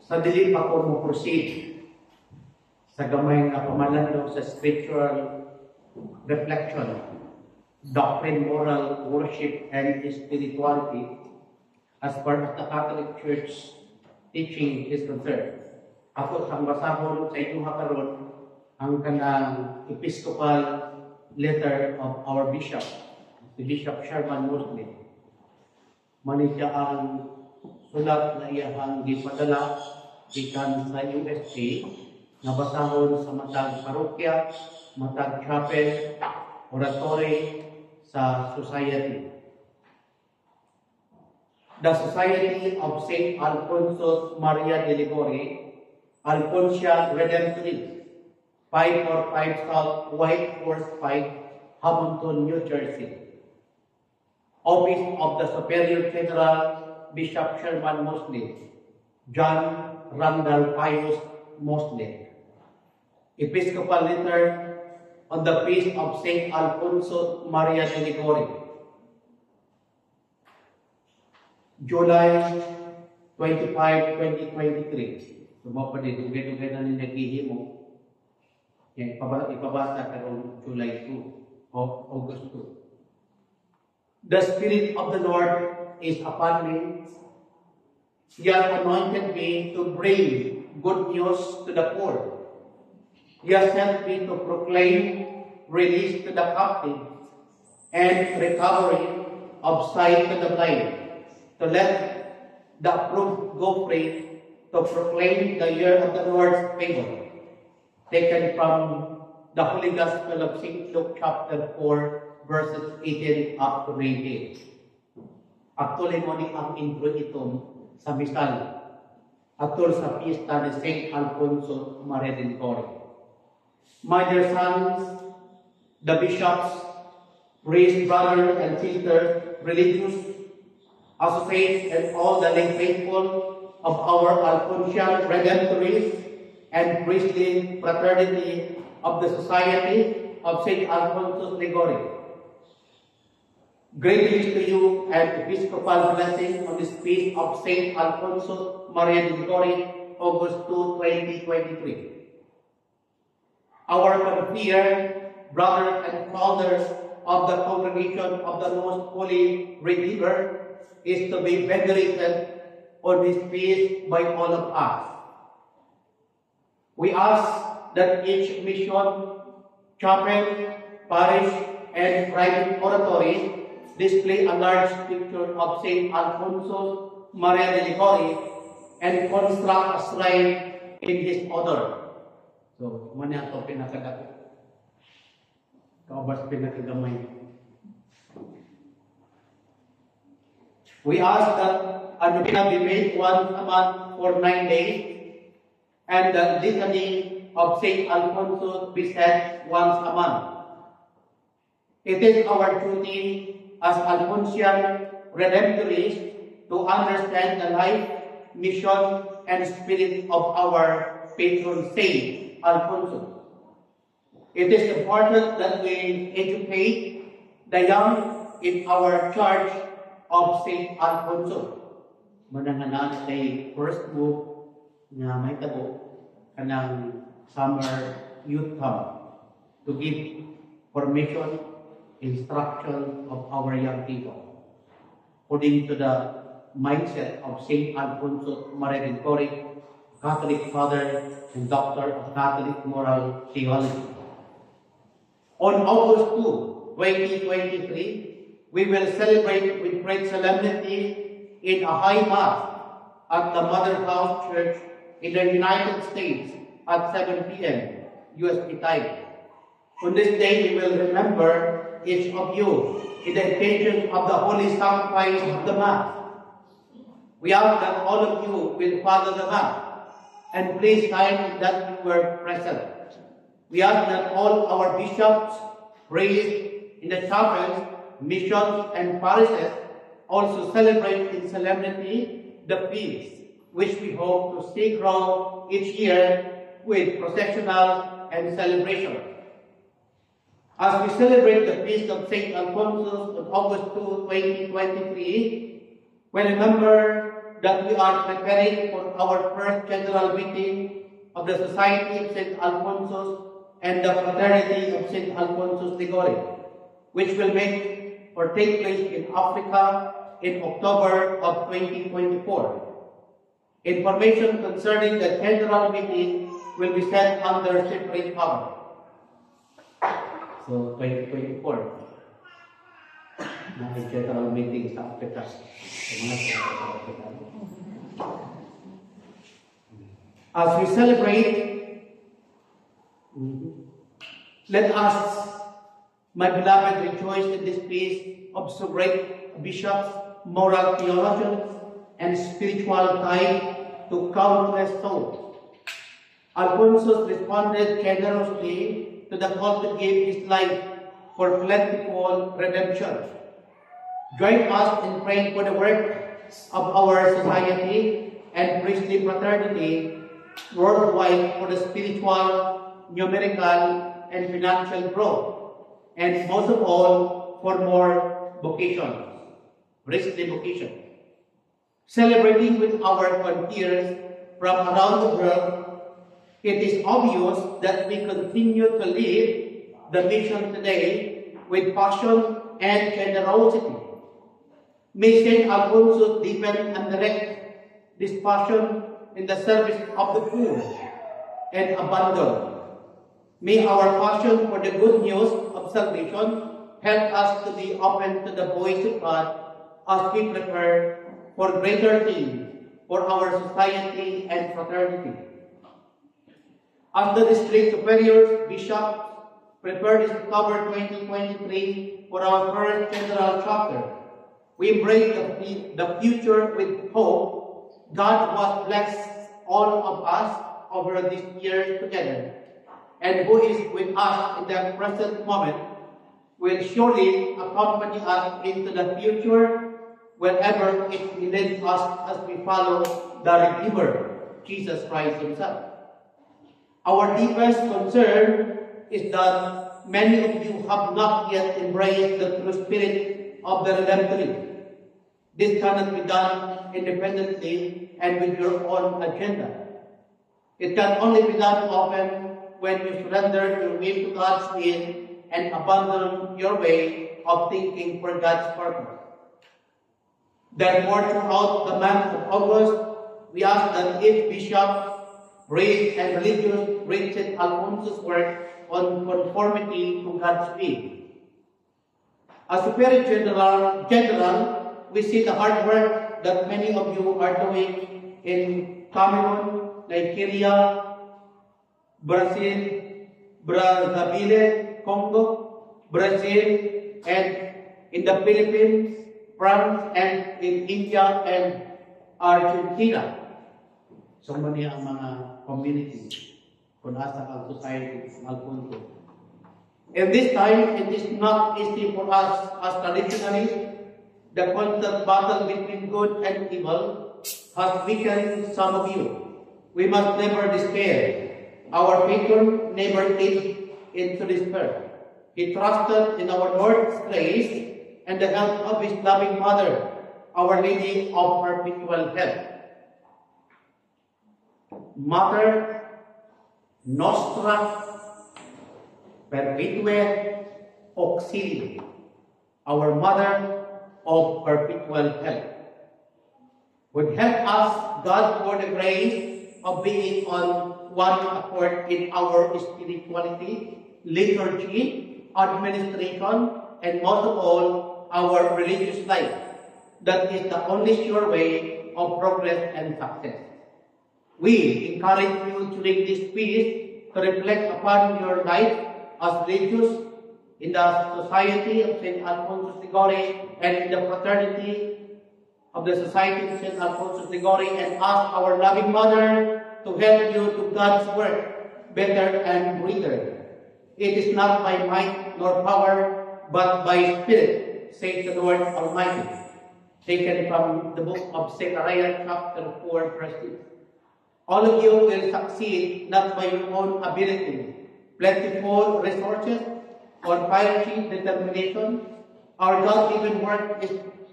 Sa dili pa ko mo proceed sa gamay nga pamalandong sa scriptural reflection, doctrine, moral, worship, and spirituality as part of the Catholic Church teaching is concerned. Ako sang basahon sa inyong karon ang kanang episcopal letter of our bishop, si Bishop Sherman Mosley. Manitya ang sulat na iyang gipadala gikan sa USA nga basahon sa matag parokya, matag chapel, oratory sa society. The Society of St. Alfonso Maria de Ligorio, Alfonsian Redemptorist, 545 South White Horse Pike, Hamilton, New Jersey. Office of the Superior General Bishop Sherman Mosley, John Randall Pius Mosley. Episcopal letter on the feast of St. Alfonso Maria de Ligorio, July 25, 2023. Sumo pa din, dugay-dugay na nilagihimo. Yan, ipabasa karong July 2 o August 2. The Spirit of the Lord is upon me. He has anointed me to bring good news to the poor. He has sent me to proclaim release to the captive and recovery of sight to the blind, to let the approved go free, to proclaim the year of the Lord's favor. Taken from the Holy Gospel of St. Luke chapter 4, verses 18 up to 19. Actually mo ni ang intro ito sa misal atul sa pista ni St. Alfonso Maria de Ligorio. My dear sons, the bishops, priests, brothers and sisters, religious associates, and all the lay faithful of our Alfonsian Redemptorist and priestly fraternity of the Society of St. Alfonso Ligorio. Greetings to you and Episcopal blessing on this feast of St. Alfonso Maria de Ligorio, August 2, 2023. Our confreres, brothers and fathers of the congregation of the Most Holy Redeemer is to be venerated on this feast by all of us. We ask that each mission, chapel, parish, and private oratory display a large picture of St. Alfonso Maria de Ligorio and construct a shrine in his honor. So, muna ito pinakadako. Kaubas pinakagamay. We ask that a novena be made once a month for 9 days, and the litany of St. Alfonso be said once a month. It is our duty as Alfonsian Redemptorists to understand the life, mission, and spirit of our patron saint, Alfonso. It is important that we educate the young in our church of St. Alfonso. Mananganan kay first book nga may tabo kanang summer youth camp to give formation, instruction of our young people according to the mindset of St. Alfonso Maria de Ligorio, Catholic father and doctor of Catholic moral theology. On August 2, 2023, we will celebrate with great solemnity in a high mass at the Mother House Church in the United States at 7 p.m. USP time. On this day, we will remember each of you in the occasion of the holy sacrifice of the Mass. We ask that all of you will follow the Mass, and please sign that you were present. We ask that all our bishops, priests in the chapels, missions, and parishes also celebrate in solemnity the feast, which we hope to see grow each year with processional and celebration. As we celebrate the feast of St. Alfonso on August 2, 2023, we remember that we are preparing for our first general meeting of the Society of St. Alphonsus and the Fraternity of St. Alphonsus Ligori, which will take place in Africa in October of 2024. Information concerning the general meeting will be sent under separate cover. So, 2024. Na general meeting sa Africa. As we celebrate, let us, my beloved, rejoice in this feast of so great bishops, moral theologians, and spiritual tie to countless souls. Alphonsus responded generously to the call to give his life for plentiful redemption. Join us in praying for the work of our society and priestly fraternity worldwide for the spiritual, numerical, and financial growth, and most of all, for more vocations, priestly vocations. Celebrating with our compeers from around the world, it is obvious that we continue to live the mission today with passion and generosity. May St. Alphonsus deepen and direct this passion in the service of the poor and abandoned. May our passion for the good news of salvation help us to be open to the voice of God as we prepare for greater things for our society and fraternity. As the district superiors, bishops, prepare this October 2023 for our first general chapter, we embrace the future with hope. God was blessed all of us over these years together, and who is with us in the present moment will surely accompany us into the future wherever it leads us as we follow the Redeemer, Jesus Christ Himself. Our deepest concern is that many of you have not yet embraced the true spirit of the Redemptorist. This cannot be done independently and with your own agenda. It can only be done often when you surrender your will to God's will and abandon your way of thinking for God's purpose. Therefore, throughout the month of August, we ask that each bishop, priest, and religious read St. Alphonsus' work on conformity to God's will. As Superior General, we see the hard work that many of you are doing in Cameroon, Nigeria, Brazil, Brazzaville, Congo, Brazil, and in the Philippines, France, and in India and Argentina. So many ang mga communities kung nasa ang society ng Alfonso. And this time, it is not easy for us as traditionalists. The constant battle between good and evil has weakened some of you. We must never despair. Our patron never gave into despair. He trusted in our Lord's grace and the help of His loving Mother, Our Lady of Perpetual Help. Mater Nostra Perpetuae Auxilium, our Mother of Perpetual Help, would help us, God, for the grace of being on one accord in our spirituality, liturgy, administration, and most of all, our religious life. That is the only sure way of progress and success. We encourage you during this feast to reflect upon your life as religious in the Society of St. Alphonsus Ligori and in the Fraternity of the Society of St. Alphonsus Ligori, and ask our loving Mother to help you to God's work better and greater. It is not by might nor power, but by Spirit, says the Lord Almighty. Taken from the book of Zechariah chapter 4, verse 6. All of you will succeed not by your own ability, plentiful resources, or fiery determination. Our God-given work is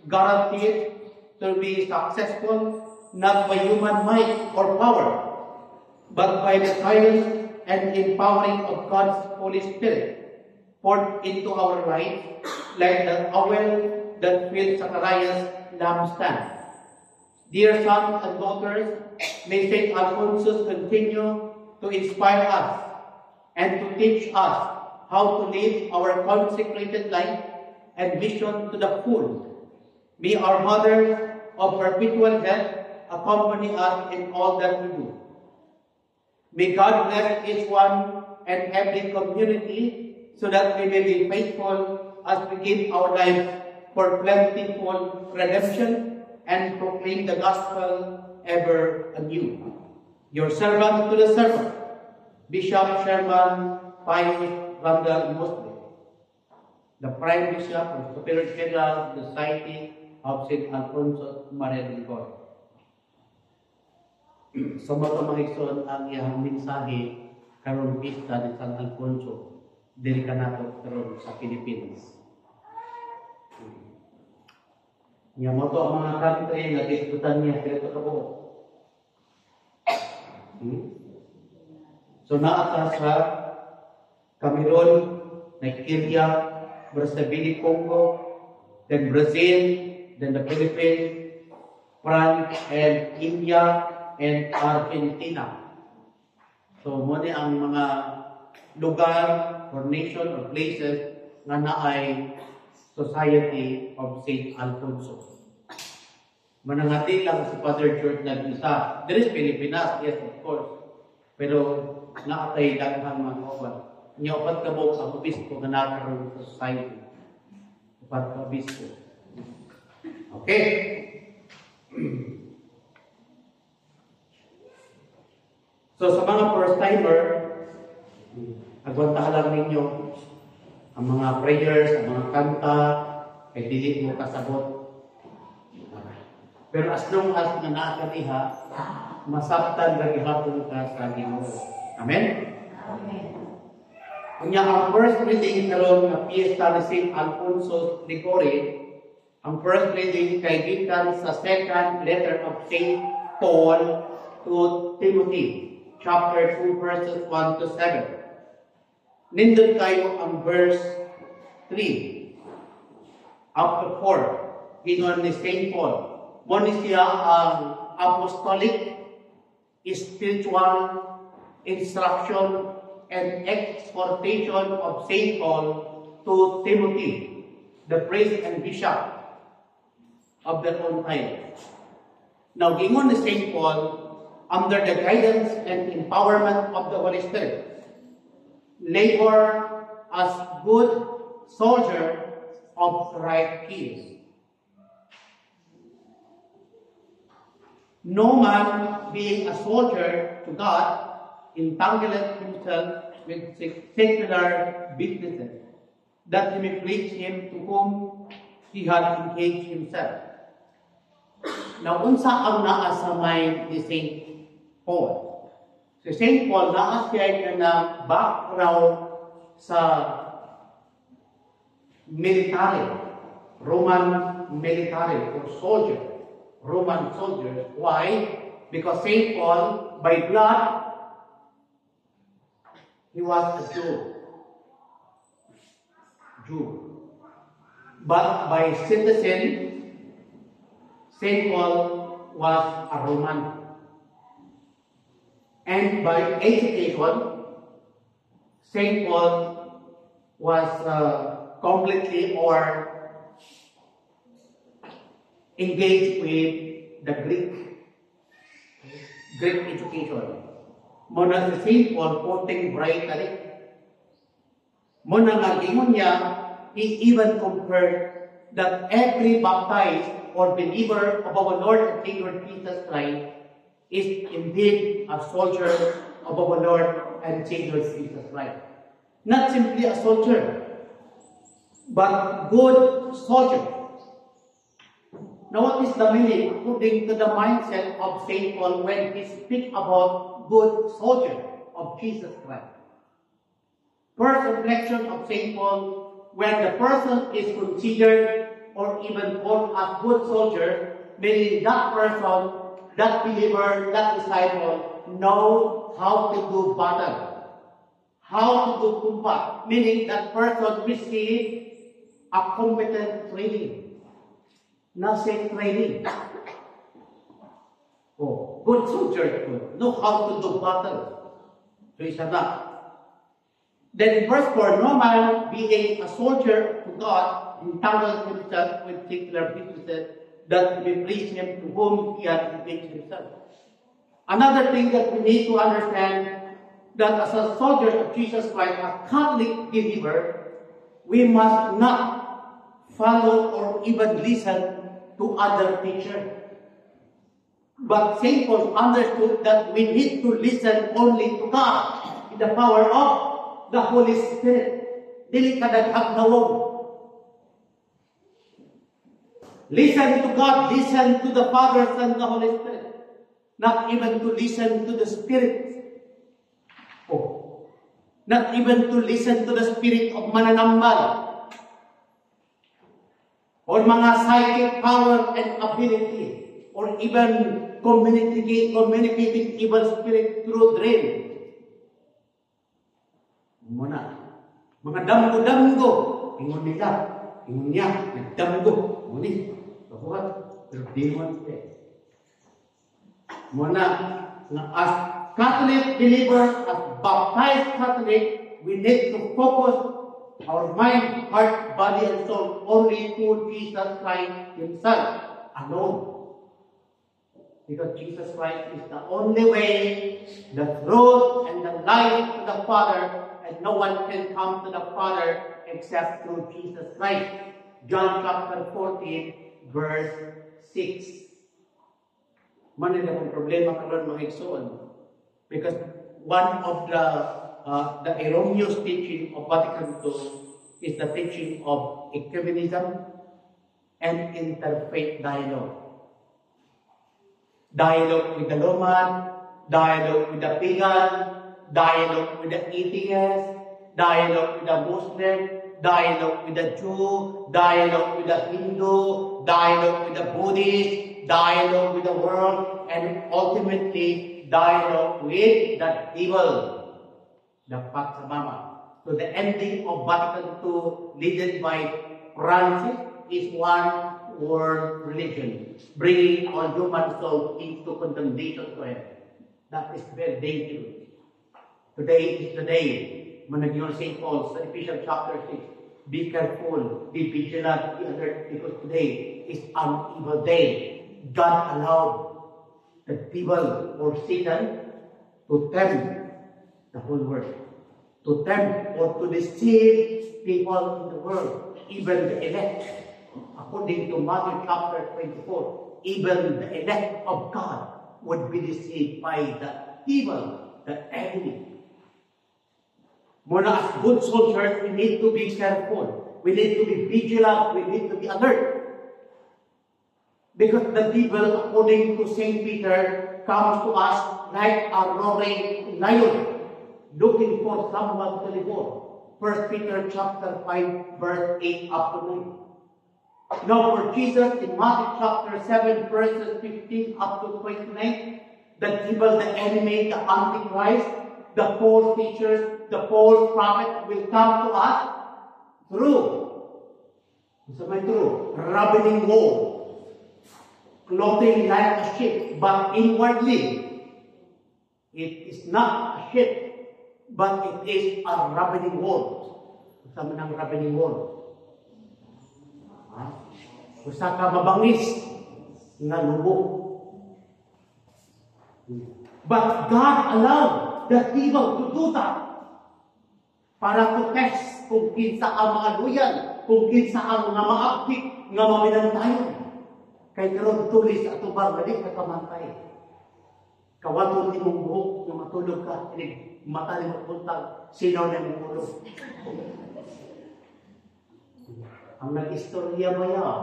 guaranteed to be successful not by human might or power, but by the guidance and empowering of God's Holy Spirit, poured into our lives like the oil that filled Zacharias' lampstand. Dear sons and daughters, may St. Alphonsus continue to inspire us and to teach us how to live our consecrated life and mission to the full. May our Mother of perpetual health accompany us in all that we do. May God bless each one and every community so that we may be faithful as we give our lives for plentiful redemption and proclaim the gospel ever anew. Your servant to the servant, Bishop Sherman Pius Randall Muslim, the Prime Bishop of Superior General Society of St. Alfonso Maria del Goy. So matumahigson ang iyang mensahe karon pista ni San Alfonso diri kanato karon sa Pilipinas. Niya mo to ang mga country nga diskutan niya dito sa buo. So naata sa Cameroon, Nigeria, Brazzaville, Congo, then Brazil, then the Philippines, France, and India, and Argentina. So muna ang mga lugar or nation or places nga naay Society of St. Alfonso. Manangati lang si Father George nag-isa. There is Pilipinas, yes, of course. Pero naatay daghang mga kawan. Niya upat ka mo ang obispo nga nakaroon sa society. Upat ka obispo. Okay. So sa mga first-timer, agwantahan lang ninyo ang mga prayers, ang mga kanta, kay dili mo kasabot. Pero as long as nga nakakaliha, masabtan na gihapon ka sa Ginoo. Amen? Amen. Kunya ang first reading karon nga piyesta ni St. Alfonso Liguori, ang first reading kay gikan sa second letter of St. Paul to Timothy, chapter 2, verses 1 to 7. Nindot kayo ang verse 3 up to 4. Ginon ni St. Paul. Muna siya ang apostolic, spiritual instruction and exhortation of St. Paul to Timothy, the priest and bishop of their own time. Now, gingon ni St. Paul, under the guidance and empowerment of the Holy Spirit, labor as good soldier of right peace. No man being a soldier to God entangleth himself with secular businesses, that he may please him to whom he had engaged himself. Now, unsa ang naa sa mind ni St. Paul? Si St. Paul, naa siya na background sa military, Roman military or soldier, Roman soldiers. Why? Because St. Paul, by blood, he was a Jew. But by citizen, St. Paul was a Roman. And by education, St. Paul was completely or engaged with the Greek education. Muna si St. Paul quoting brightly. Muna nga gingon niya, he even compared that every baptized or believer of our Lord and Savior Jesus Christ is indeed a soldier of our Lord and Savior Jesus Christ. Not simply a soldier, but good soldier. Now, what is the meaning according to the mindset of St. Paul when he speaks about good soldier of Jesus Christ? First reflection of St. Paul, when the person is considered or even called a good soldier, meaning that person that believer, that disciple, know how to do battle, how to do combat, meaning that person receive a competent training, not say training. Oh, good soldier know how to do battle. So isa na. Then in verse 4, no man being a soldier to God entangled himself with secular businesses that may please him to whom he has engaged himself. Another thing that we need to understand, that as a soldier of Jesus Christ, a Catholic believer, we must not follow or even listen to other teachers. But St. Paul understood that we need to listen only to God in the power of the Holy Spirit. Dili ka daghag-nawog. Listen to God, listen to the Father, Son, the Holy Spirit. Not even to listen to the Spirit. Oh. Not even to listen to the spirit of mananambal. Or mga psychic power and ability. Or even communicating evil spirit through dream. Muna. Mga damgo-damgo. Ingon nila. Ingon niya. Nagdamgo. Ngunit. Kapuhat. Pero demons eh. Muna. As Catholic believers, as baptized Catholic, we need to focus our mind, heart, body, and soul only to Jesus Christ Himself alone. Because Jesus Christ is the only way, the truth, and the life to the Father, and no one can come to the Father except through Jesus Christ. John chapter 14, verse 6. Manila kong problema karon mga igsoon. Because one of the erroneous teaching of Vatican II is the teaching of ecumenism and interfaith dialogue. Dialogue with the Roman, dialogue with the pagan, dialogue with the atheist, dialogue with the Muslim, dialogue with the Jew, dialogue with the Hindu, dialogue with the Buddhist, dialogue with the world, and ultimately dialogue with the devil, the Pachamama. So the ending of Vatican II, led by Francis, is one world religion, bringing all human souls into condemnation to heaven. That is very dangerous. Today is the day, Managyon St. Paul, Ephesians chapter 6, be careful, be vigilant, be alert, because today is an evil day. God allowed the devil or Satan to tempt the whole world, to tempt or to deceive people in the world, even the elect. According to Matthew chapter 24, even the elect of God would be deceived by the evil, the enemy. Muna as good soldiers, we need to be careful. We need to be vigilant. We need to be alert. Because the devil, according to St. Peter, comes to us like a roaring lion, looking for someone to devour. 1 Peter chapter 5, verse 8 up to 9. Now for Jesus, in Matthew chapter 7, verses 15 up to 29, the devil, the enemy, the Antichrist, the false teachers, the false prophet will come to us through ravening wolves, clothing like a sheep, but inwardly it is not a sheep, but it is a ravening wolf. Usa man ang ravening wolf? Usa ka mabangis nga lubo. But God allowed the devil to do that para to test kung kinsa ang mga luyan, kung kinsa ang mga maaktik nga maminantayon. Kay karon tulis at ubang dali ka kamantay. Kawaton imong buhok nga matulog ka, inig mata ni magpuntag, sinaw na imong ulo. Ang nag-istorya mo yan.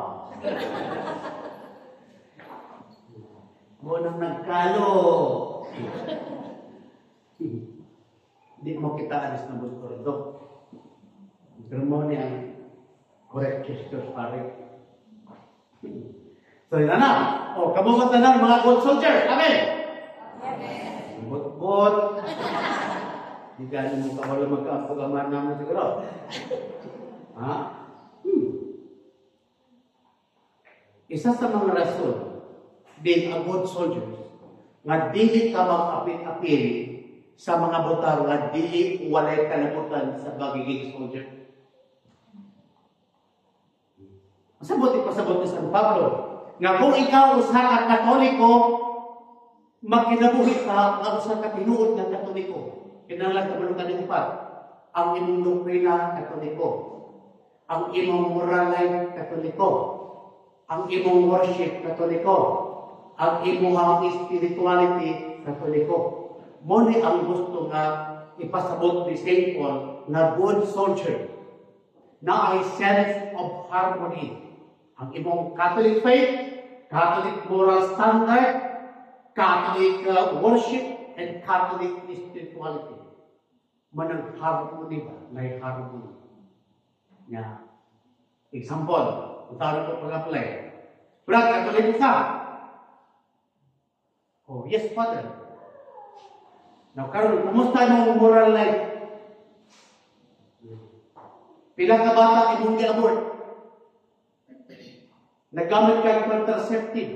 Mo nang nagkalo. Hindi mo kita alis na bulkordo. Pero mo niya correct gestures pare. So, yun na. O, kamumat na ng mga good soldier. Amen? Bot-bot. Hindi gano'n mo ka wala magkaampagaman naman siguro. Ha? Isa sa mga rason, being a good soldier, nga dili ka mag-apit-apil sa mga botar nga dili walay kalabutan sa pagiging soldier. Masabot ipasabot ni San Pablo, nga kung ikaw usa ka Katoliko, magkinabuhi ka ang usa ka tinuod nga Katoliko. Kinahanglan kabalo ka ning upat. Ang imong doktrina Katoliko, ang imong moral life Katoliko, ang imong worship Katoliko, ang imong spirituality Katoliko. Mo ni ang gusto nga ipasabot ni St. Paul na good soldier na ay sense of harmony. Ang imong Catholic faith, Catholic moral standard, Catholic worship, and Catholic spirituality. Manang harmony ba? May harmony. Nga. Example, utaro ko pag-apply. Brad, Catholic ka. Oh, yes, Father. Now, karon, kumusta yung moral life? Pila ka bata imong gi-abort? Naggamit ka ng contraceptive.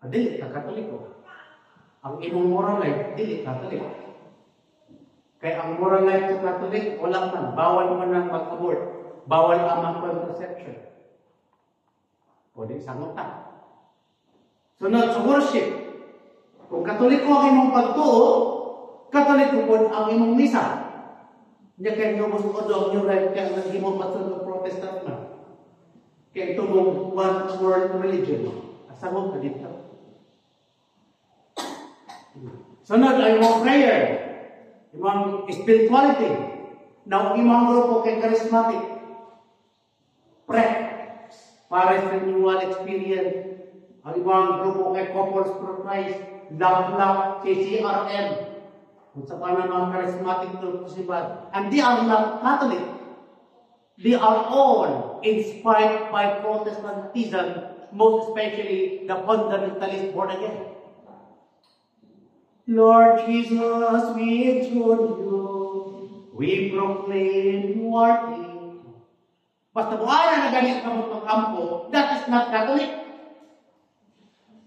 Dili ka Katoliko. Ang imong moral life, dili Katoliko. Kaya ang moral life sa Catholic, wala man. Bawal man ang mag-abort. Bawal ang contraception. O di sangutan. Sunod sa worship. Kung Katoliko ang imong pagtuo, Katoliko po ang imong misa. Hindi kayo nyo gusto ang new right kaya nang imong pasunod Protestant na. Kaya ito mong one world religion. Asangog ka dito. Sunod ay imong prayer. Imong spirituality. Now, imong grupo kay charismatic. Pray. Para sa renewal experience. Ang imong grupo kay couples for Christ. Love, CCRM. Kung sa mga charismatic group sibat. And they are not Catholic. They are all inspired by Protestantism, most especially the fundamentalist born again. Lord Jesus, we enthrone you. We proclaim you are King. Basta buhay na ganit ka mo kampo, that is not Catholic.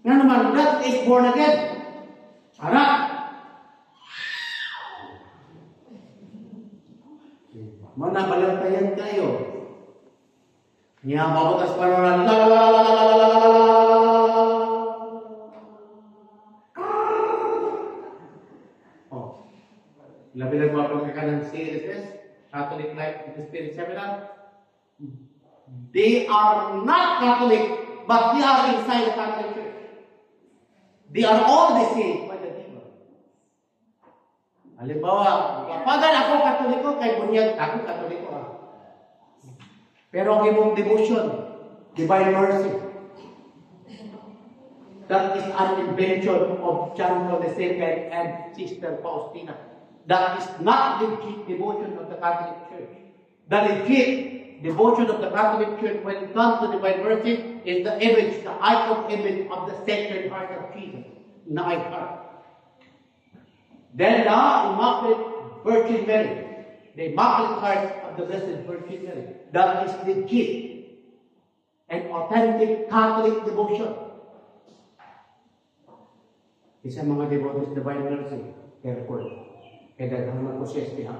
Nga naman, that is born again. Harap. Manabalantayan kayo. Niya mabutas pa rin. Labi nagmapagka ka ng CLSS, Catholic Life in the Spirit Seminar. They are not Catholic, but they are inside the Catholic Church. They are all deceived by the demon. Halimbawa, pagan ako Katoliko, kay bunyag ako Katoliko. Pero ang imong devotion, divine mercy, that is an invention of John Paul II and Sister Faustina. That is not legit devotion of the Catholic Church. The legit devotion of the Catholic Church when it comes to divine mercy is the image, the icon image of the Sacred Heart of Jesus. Na ay heart. Then the Immaculate Virgin Mary, the Immaculate Heart of the Blessed Virgin Mary. That is legit and authentic Catholic devotion. Isa mga devotees divine mercy, careful. Kaya daghang mag-possess niya.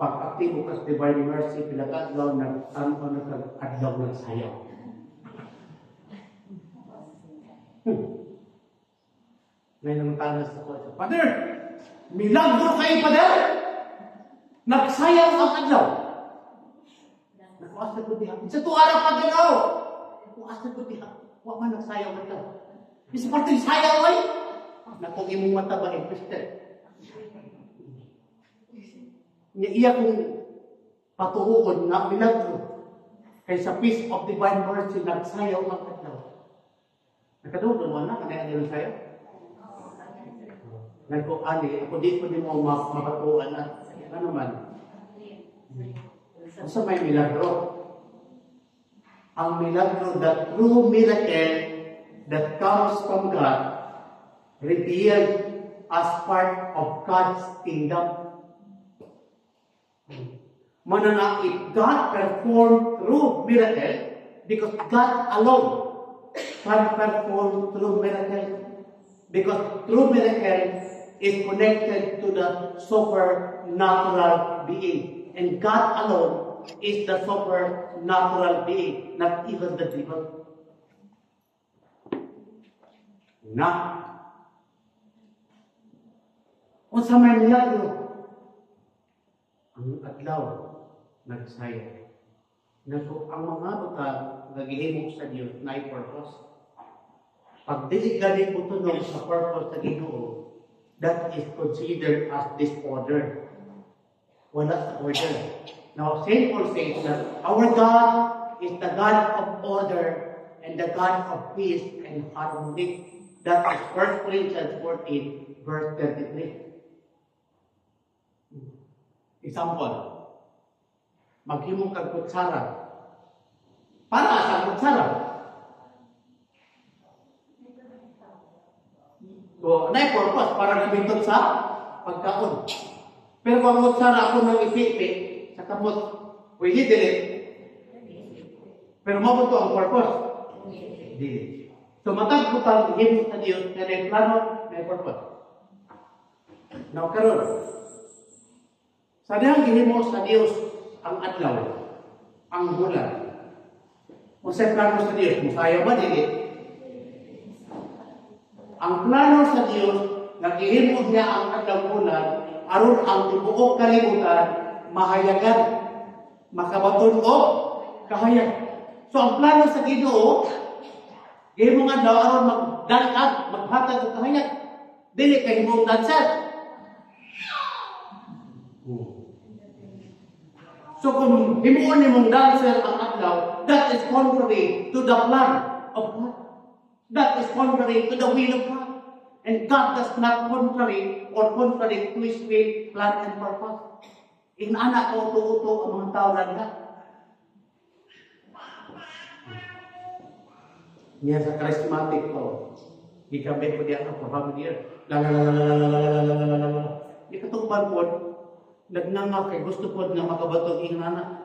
Pag-aktibo ka sa divine mercy, pinag-adlaw nag-adlaw ng sayaw. Ngayon ang tanas ako. Father! Milagro kayo, Father! Nagsayaw ang adlaw. Nakuas na ko diha. Sa tuwarang pagdalaw! Nakuas na ko diha. Huwag man nagsayaw ang adlaw. Isa parte sayaw ay. Nakong imong mata ba interested? Iya kong patuhuon na milagro. Kay sa peace of divine mercy, nagsayaw ang adlaw. Nakadoon mo na, kanaya nila sayaw? Nagko-ali, ako di ko mo mapatuan na. Ano man? Sa may milagro. Ang milagro, the true miracle that comes from God, revealed as part of God's kingdom. Manana, if God performed through miracle, because God alone can perform through miracle, because true miracle is connected to the supernatural being, and God alone is the supernatural being, not even the devil. Na. O sa may milagro, ang adlaw, nagsaya. Naso, ang mga butang, nagihimok sa Diyos, na purpose. Pag dili gani po tunog sa purpose sa Ginoo, that is considered as disorder. Wala sa order. Now, St. Paul says that our God is the God of order and the God of peace and harmony. That is 1 Corinthians 14, verse 33. Example, maghimong kag kutsara. Para sa kutsara. So, na purpose para gamiton sa pagkaon. Pero kung kutsara ako nang ipipi sa kamot, pwede dili. Pero mabuto ang purpose. Dili. So, matag ko pag himong sa Diyos, na may plano, may purpose. Now, karon, sa dihang gihimo sa Diyos ang adlaw, ang bulan. Kung sa plano sa Diyos, musaya ba dili? Ang plano sa Diyos, nagihimo niya ang adlaw bulan, aron ang tibuok kalibutan, mahayagan, makabaton o kahayag. So ang plano sa Ginoo, gihimo nga daw aron magdanag, maghatag og kahayag. Dili kay himong dansad. So kung himuon ni mong dancer ang adlaw, that is contrary to the plan of God. That is contrary to the will of God. And God does not contrary to His will, plan, and purpose. Inana ko uto-uto ang mga tao lang. Niya sa charismatic ko, ikabe ko diyan ang pamilya. Di katuban po, nagnanga kay gusto po nga makabatog inana.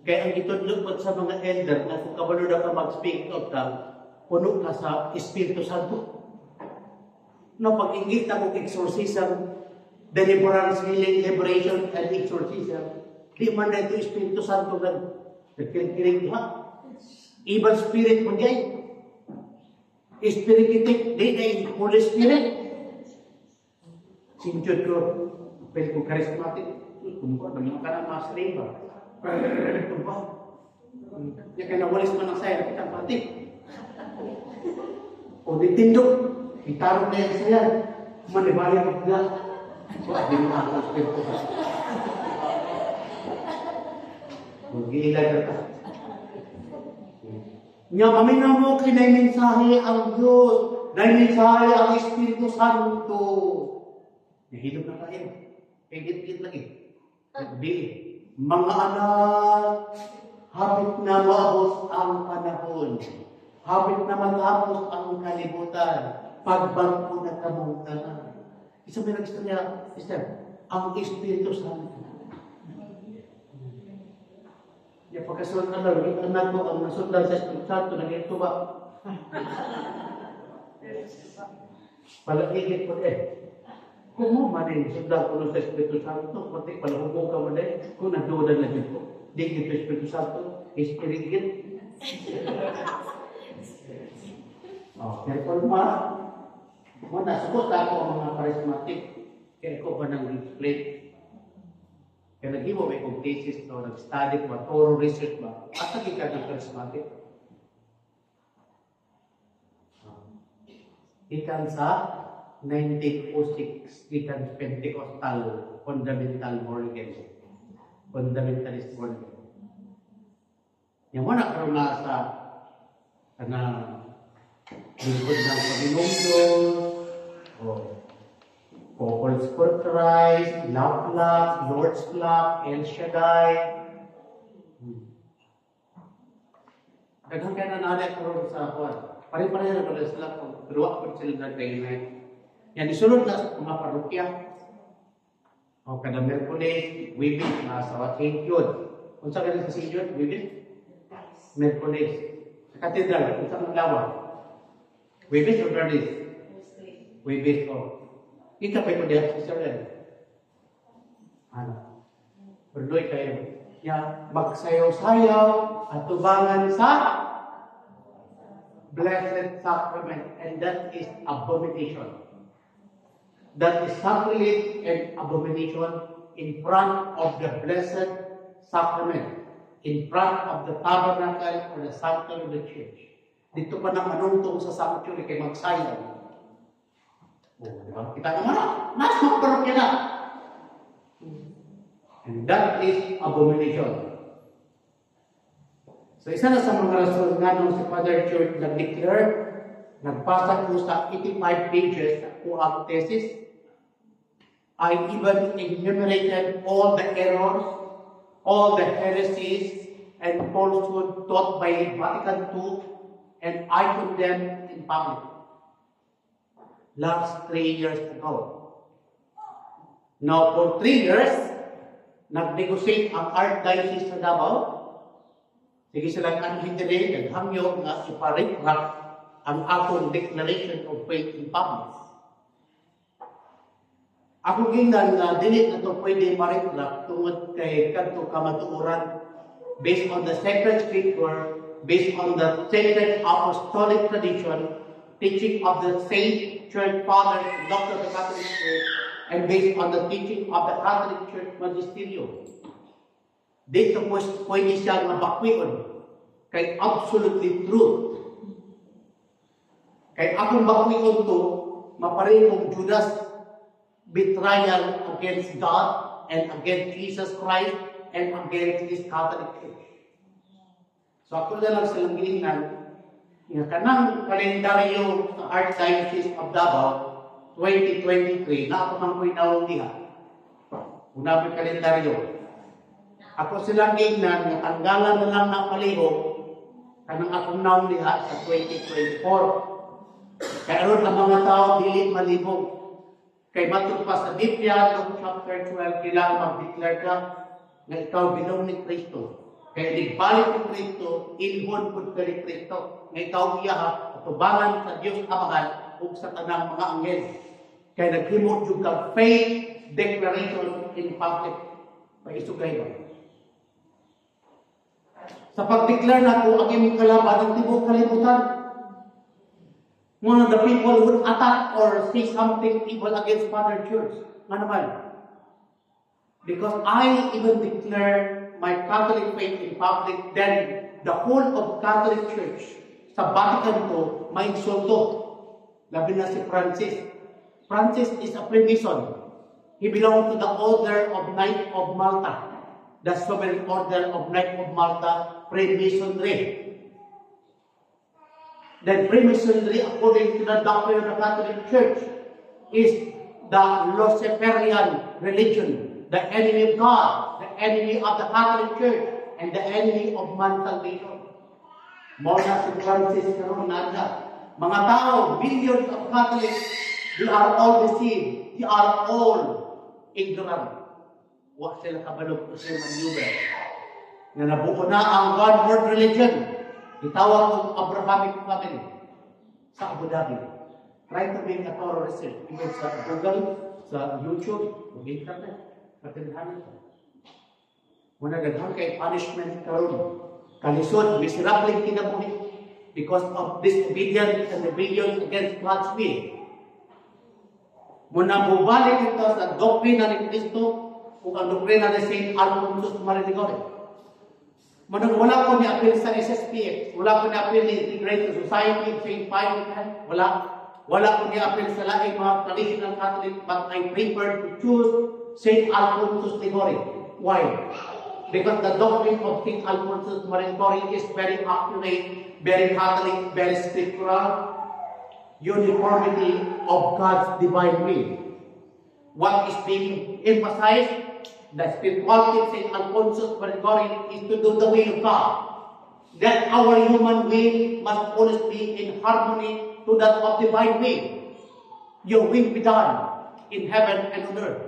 Kaya ang itudlog po sa mga elder na kung kabalo na ka mag-speak of tongue, puno ka sa Espiritu Santo. No, pag-ingit na kong exorcism, deliverance, healing, liberation, and exorcism, di man na ito Espiritu Santo na nagkiling ha. Ibang spirit mo diyan. Spiritic, di na yung Holy Spirit. Sinjud ko, pwede ko charismatic. Kung ko, naman ka na mastery ba? Ito ba? Kaya ka nawalis man ang saya, kita pati. O di tindog, itarong na yung saya. Manibali mo na. So, di mo ako Espiritu ka. Mag-iilay ka. Nga paminaw mo kay na mensahe ang Diyos, na mensahe ang Espiritu Santo. Nahilog na tayo. Higit-higit lagi. Mga anak, hapit na maabot ang panahon. Hapit na matapos ang kalibutan. Pagbangko na kamuntanan. Isa may nag-istorya, ang Espiritu Santo. Ya pagkasunod na lang, yung anak mo ang nasundan sa Espiritu Santo, nag-ito ba? Palagigit po kung mo manin, sundan ko sa Espiritu Santo, pati palahubog ka mo kung nagduda na dito. Di ito Espiritu Santo, Espiritu. Pero mo nasukot ako ang mga charismatic, kaya ko ba nang explain? Kaya nag-iwa may kong thesis o nag-study ba, thorough research ba, at nagkikad ng charismatic. Ikan sa 1906, ikan Pentecostal fundamental born again. Fundamentalist born again. Yung mga nakaroon na sa lingkod ng Panginoon Diyos, o Couples for Christ, Love Club, Lord's Club, El Shaddai, Daghang kaya na nalit karon sa kuwan. Pare-pareho na pala sila kung dalawa po sila nag-train. Yan, isunod na sa mga parokya. O kada Merkulis, Wibit, sa St. Jude. Kung sa kanil sa St. Jude, Wibit? Merkulis. Sa Katedral, kung sa Maglawa. Wibit o Berlis? Wibit o. Ika pa yung diya sa Israel. Ano? Berdoy kayo. Ya, magsayaw-sayaw at tubangan sa Blessed Sacrament, and that is abomination. That is sacrilege and abomination in front of the Blessed Sacrament, in front of the tabernacle or the sanctuary of the church. Dito pa nang manuntong sa sanctuary kay magsayaw. Diba? Kita naman na, mas magparokya na. And that is abomination. So isa na sa mga rason nga nung si Father Church nag-declare, nagpasa po sa 85 pages sa kuhang thesis. I even enumerated all the errors, all the heresies, and falsehood taught by Vatican II, and I condemned in public. Last 3 years ago. Now, for 3 years, nag-negotiate ang Archdiocese sa Davao. Sige silang anhitiri, naghamyo nga iparetract ang akong declaration of faith in public. Ako gingan na dinit na ito pwede ma-retract tungod kay kanto kamatuoran based on the sacred scripture, based on the sacred apostolic tradition, teaching of the Saint Church Fathers, Doctor of the Catholic Church, and based on the teaching of the Catholic Church Magisterium. Dito po pwede siya mabakwion kay absolutely true. Kay akong bakwion to, maparehong Judas betrayal against God and against Jesus Christ and against His Catholic Church. So ako na lang silang giingnan, yung kanang kalendaryo sa Archdiocese of Davao 2023, na ako mang ko'y nawang diha. Una may kalendaryo. Ako silang giingnan, yung tanggalan na lang na palihog, kanang akong nawang diha sa 2024. Kaya ron ang mga tao, dili malibog. Kay matod pa sa Biblia, Luke chapter 12, kailangan mag-declare ka na ikaw binom ni Kristo. Kaya nagbalik ni Kristo, inhon po ka ni Kristo. Na ikaw iyaha, atubangan sa Diyos Amahan o sa tanang mga anghel. Kaya naghimot yung ka faith declaration in public. Paisugay ba? Sa pag-declare na ko, ang imong kalaban, ang tibok kalimutan. One of the people would attack or say something evil against Father Church. Nga naman. Because I even declare my Catholic faith in public, then the whole of Catholic Church sa Vatican ko may insulto. Labi na si Francis. Francis is a Freemason. He belongs to the Order of Knight of Malta. The Sovereign Order of Knight of Malta, Freemasonry. Then Freemasonry, according to the doctrine of the Catholic Church, is the Luciferian religion, the enemy of God, the enemy of the Catholic Church, and the enemy of man's salvation. More na si Francis karon nanda. Mga tao, millions of Catholics, they are all deceived. They are all ignorant. Wa sila kabalog ko sila manuber. Na nabuo na ang one-world religion. Itawag kong Abrahamic family sa Abu Dhabi. Try to make a thorough research. Even sa Google, sa YouTube, o internet. Katindahan ito. Muna gagawin kay punishment karon. Kalisod, miserabling kinabuhi because of disobedience and rebellion against God's will. Muna bubalik ito sa doktrina ni Kristo o ang doktrina ni St. Alfonso Marinigore. Manang wala ko ni-appeal sa SSPX, wala ko ni-appeal ni Great Society of St. Pius, wala ko ni-appeal sa laing mga traditional Catholic, but I prefer to choose St. Alfonso Marinigore. Why? Because the doctrine of St. Alfonso Marinigore is very accurate, very Catholic, very scriptural, uniformity of God's divine will. What is being emphasized? The spirituality of St. Alfonso Gregory is to do the will of God. That our human will must always be in harmony to that of divine will. Your will be done in heaven and on earth.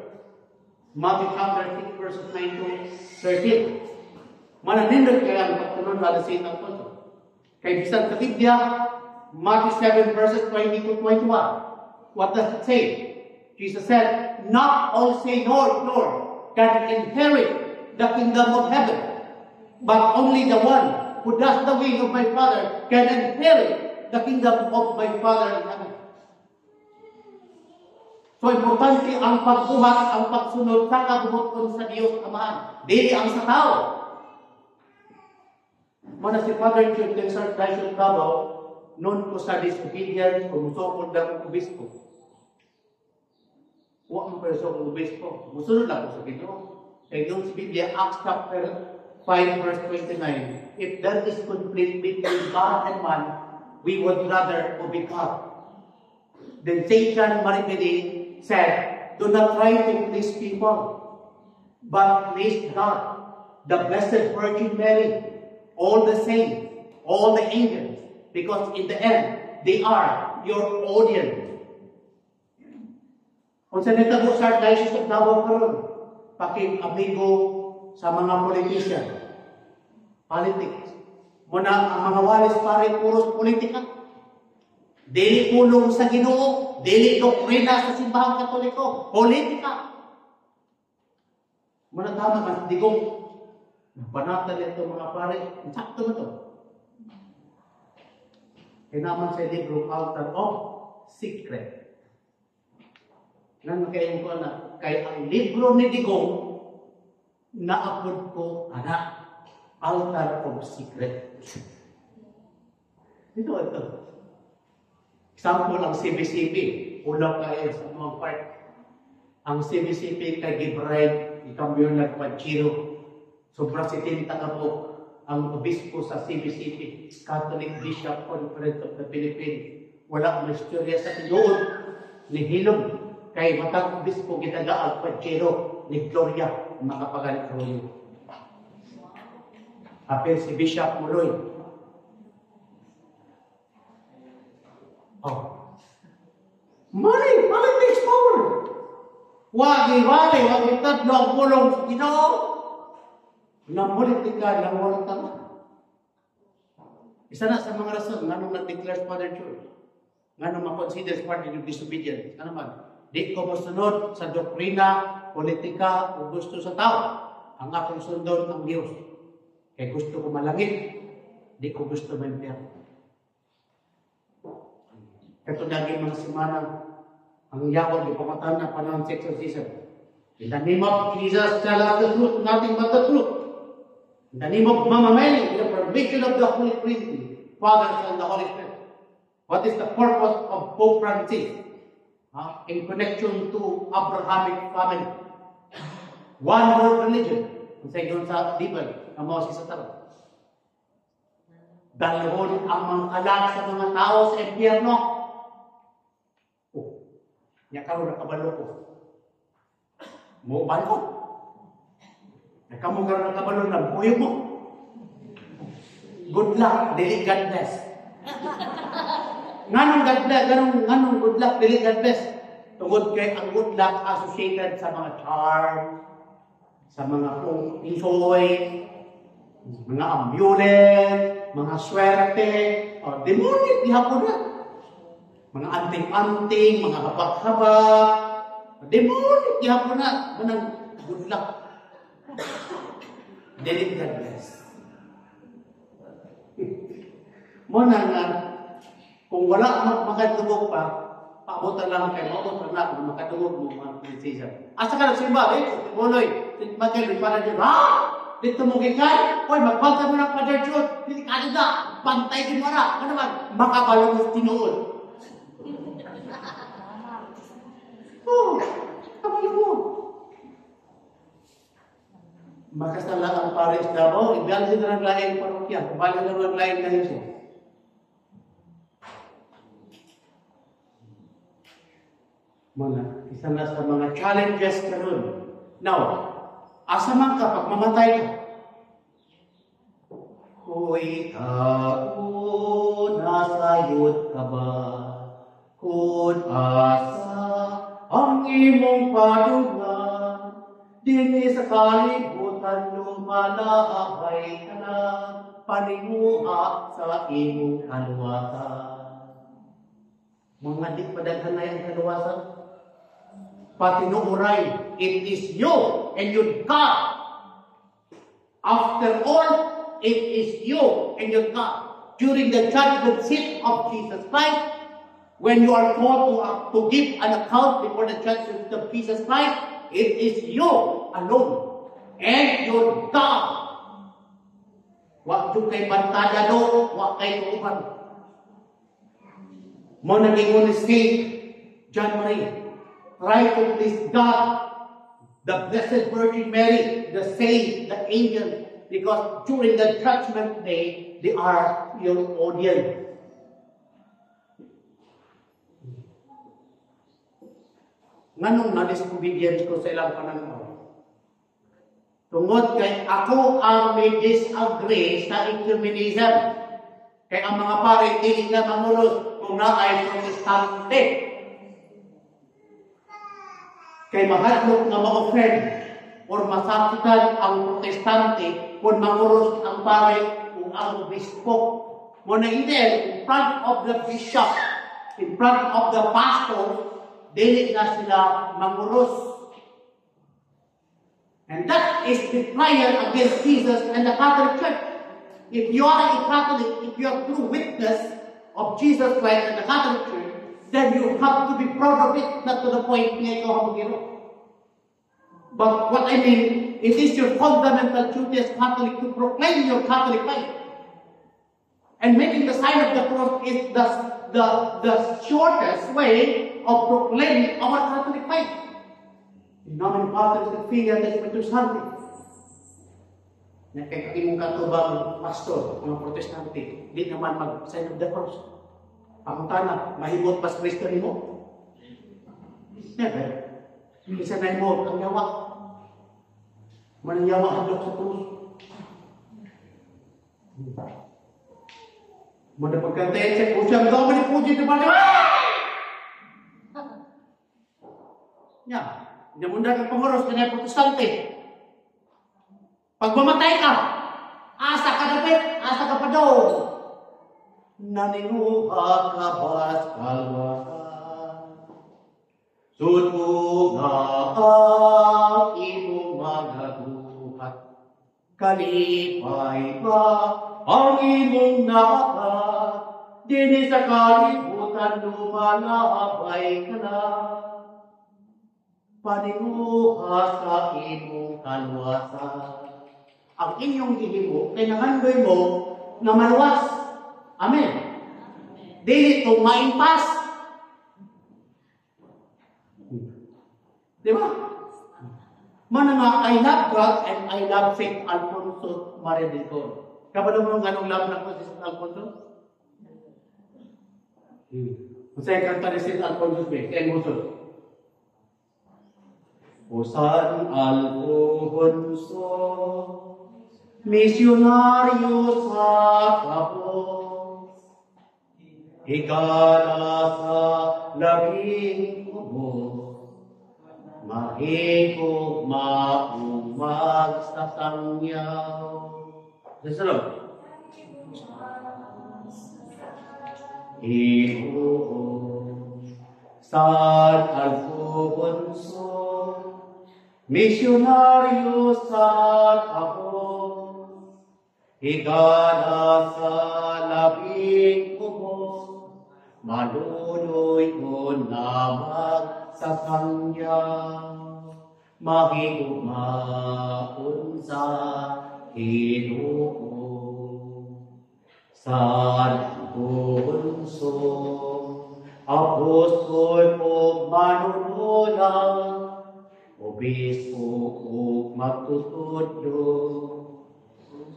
Matthew chapter 6 verses 9 to 13. Mananindot kaya ang pagtunod na St. Alfonso. Kay bisan sa Biblia, Matthew 7 verses 20 to 21. What does it say? Jesus said, "Not all say, Lord, Lord, can inherit the kingdom of heaven, but only the one who does the will of my Father can inherit the kingdom of my Father in heaven." So, importante ang pagbuhat, ang pagsunod sa kabubuton sa Diyos Amahan. Dili ang sa tao. Muna si Father Jude ng Sir Dyson Davao, noon ko sa disobedience, kumusokol na kong obispo. Huwag ang perso kong obispo. Musunod lang ko sa Ginoo. Kaya yung sa Biblia, Acts chapter 5 verse 29, if there is conflict between God and man, we would rather obey God. Then St. John Maribeli said, do not try to please people, but please God, the Blessed Virgin Mary, all the saints, all the angels, because in the end, they are your audience. Kung sa nitabo sa Diocese of Davao karon, paking amigo sa mga politician, politics, muna ang mga walis pare puros politika, dili pulong sa Ginoo, dili doktrina sa simbahang Katoliko, politika. Muna tama man, digong banatan nito mga pare, sakto na to. Kinaman sa libro, Altar of Secret. Nan makayong ko na, kay ang libro ni Digong, naapod ko, anak, Altar of Secret. Ito. Example, ang CBCP, ulang kayo sa mga part. Ang CBCP kay Gibride, ikambyo nagpagkiro. Sobra 70 ka po ang obispo sa CBCP, Catholic Bishop Conference of the Philippines. Wala ang istorya sa tinuod ni Hilong. Kay matang obispo gitaga Alpachero ni Gloria makapagal Arroyo. Apel si Bishop Muloy. Oh. Money, politics, power. Wagi tatlo ang pulong sa Ginoo. Ng politika, ng walang tama. Isa na sa mga rason, nga nung nag-declare Father Church, nga nung ma-consider part of disobedience, ano man, di ko masunod sa doktrina, politika, o gusto sa tao. Ang akong sundon ang Diyos. Kaya gusto ko malangit, di ko gusto ma-impyerno. Ito naging mga semana, ang yakon, di pamatan na panahon sa exorcism. In the name of Jesus, tell us the truth, nothing but the truth. In the name of Mama Mary, in the permission of the Holy Trinity, Father, Son, and the Holy Spirit. What is the purpose of Pope Francis? In connection to Abrahamic family. One world religion. Kung sa'yo doon sa Bible, ang mga sisataro. Dalawon ang mga alam sa mga tao sa impyerno. Niya karoon nakabalo ko. Mo ko. Kamu karoon nakabalo na buhay mo. Good luck, dili God bless. Nganong good luck, dili God bless. Tungod kay ang good luck associated sa mga charm, sa mga insoy, mga amulet, mga swerte, o demonic, ihapon na. Mga anting-anting, mga habak-habak, demonic, ihapon na. Manang good luck. Dili God bless. Muna nga, kung wala makadugog pa, paabutan lang kayo, maubutan na kung makadugog mo mga prinsesa. Asa ka nagsimba, Buloy, magkailan para dyan, dito mo gikan, oy, magbantay mo ng Father Jude, hindi ka na, bantay din mo na, ano man, makabalong mo tinuod. Kabalong mo. Makasala ang Paris Davao, ibalin na ng laing parokya, ibalin na ng laing kahiso. Isa na sa mga challenges karon. Now, Asa man ka pag mamatay ka? Kuy tao, nasayod ka ba? Kung asa ang imong padugan, dini sa kalibutan lumalaabay ka na, paninguha sa imong kaluwasan. Mga di padaghan na yung kaluwasan. Patinuuray, it is you and your God. After all, it is you and your God. During the judgment seat of Jesus Christ, when you are called to give an account before the judgment of Jesus Christ, it is you alone and your God. Wa kay bantada do, wa kay uban. Mo naging si John Marie. Try to please God, the Blessed Virgin Mary, the saints, the angels, because during the judgment day, they are your audience. Nganong na-disobedience ko sa ilang pananaw? Tungod kay ako ang may disagree sa ecumenism. Kay ang mga pare, hindi na mangulos kung na ay protestante. Kay mahadlok nga ma-offend or masakitan ang protestante kung manguros ang pare o ang obispo. Muna hindi, in front of the bishop, in front of the pastor, dili na sila manguros. And that is the trial against Jesus and the Catholic Church. If you are a Catholic, if you are true witness of Jesus Christ and the Catholic Church, then you have to be proud of it, not to the point na ikaw hamugiro. But what I mean, it is your fundamental duty as Catholic to proclaim your Catholic faith. And making the sign of the cross is the shortest way of proclaiming our Catholic faith. In nomine Patris et Filii et Spiritus Sancti. Nakikita mong katubang pastor, mga protestante, di naman mag-sign of the cross. Pangutana, mahimot pas Kristo ni mo? Never. Isa na mo ang yawa. Manang yawa hadlok sa krus. Muna pagkantayan sa krus, ang gawa ni Puji na ba? Nya, namunda kang panguros na protestante. Pag mamatay ka, asa ka dapit, asa ka pa daw. Naninguha ka ba's kalwasan, sutuga ang imong mga buhat, kalipay ba ang imong nakat, dini sa kalibutan lumalabay ka na, paninguha sa imong kalwasan. Ang inyong gihimo, kailangan mo na maluwas. Amen. Dili itong maimpas. Di ba? Mana nga, I love God and I love Saint Alfonso Maria del Coro. Kapag mo nga nung love na ko si Saint Alfonso? Masaya kanta ni Saint Alfonso Smith, kaya ngusos. O San Alfonso, misyonaryo sa kapos, higala sa labing kubos, mahigog maumag sa sangyaw. Sasalog. Iyo, San Alfonso, misyonaryo sa kapos, higala sa labing kubos, maluloy o namag sa sangyaw, mahigugmaon sa Ginoo. San Alfonso, apostol o manunulang, obispo o magtutudlo,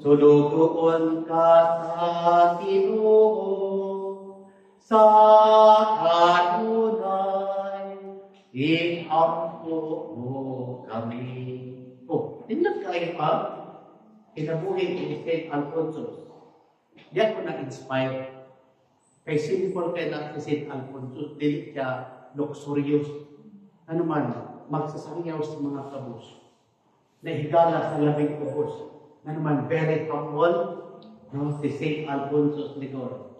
sulugoon ka sa Ginoo, sa kanunay, iampo mo kami. Oh, tingnan kinabuhi ni St. Alfonso. Diyan ko na-inspire. Kay simple kay na si St. Alfonso, dili siya luxurious. Ano man, magsasangyaw sa mga kabus. Nahigala sa labing kubos. Ano man, very humble, no? Si St. Alfonso Ligor.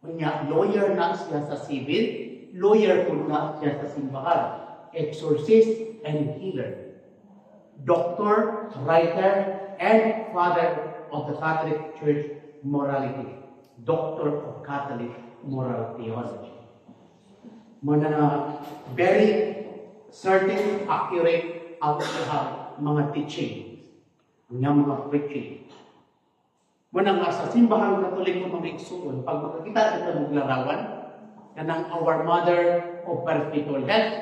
Kanya, lawyer na siya sa civil, lawyer po na siya sa simbahan, exorcist and healer, doctor, writer, and father of the Catholic Church morality, doctor of Catholic moral theology. Muna na very certain, accurate ang mga teaching, ang mga preaching. Muna nga sa simbahan Katoliko mga igsuon, pag makakita ito ng larawan, kanang Our Mother of Perpetual Health,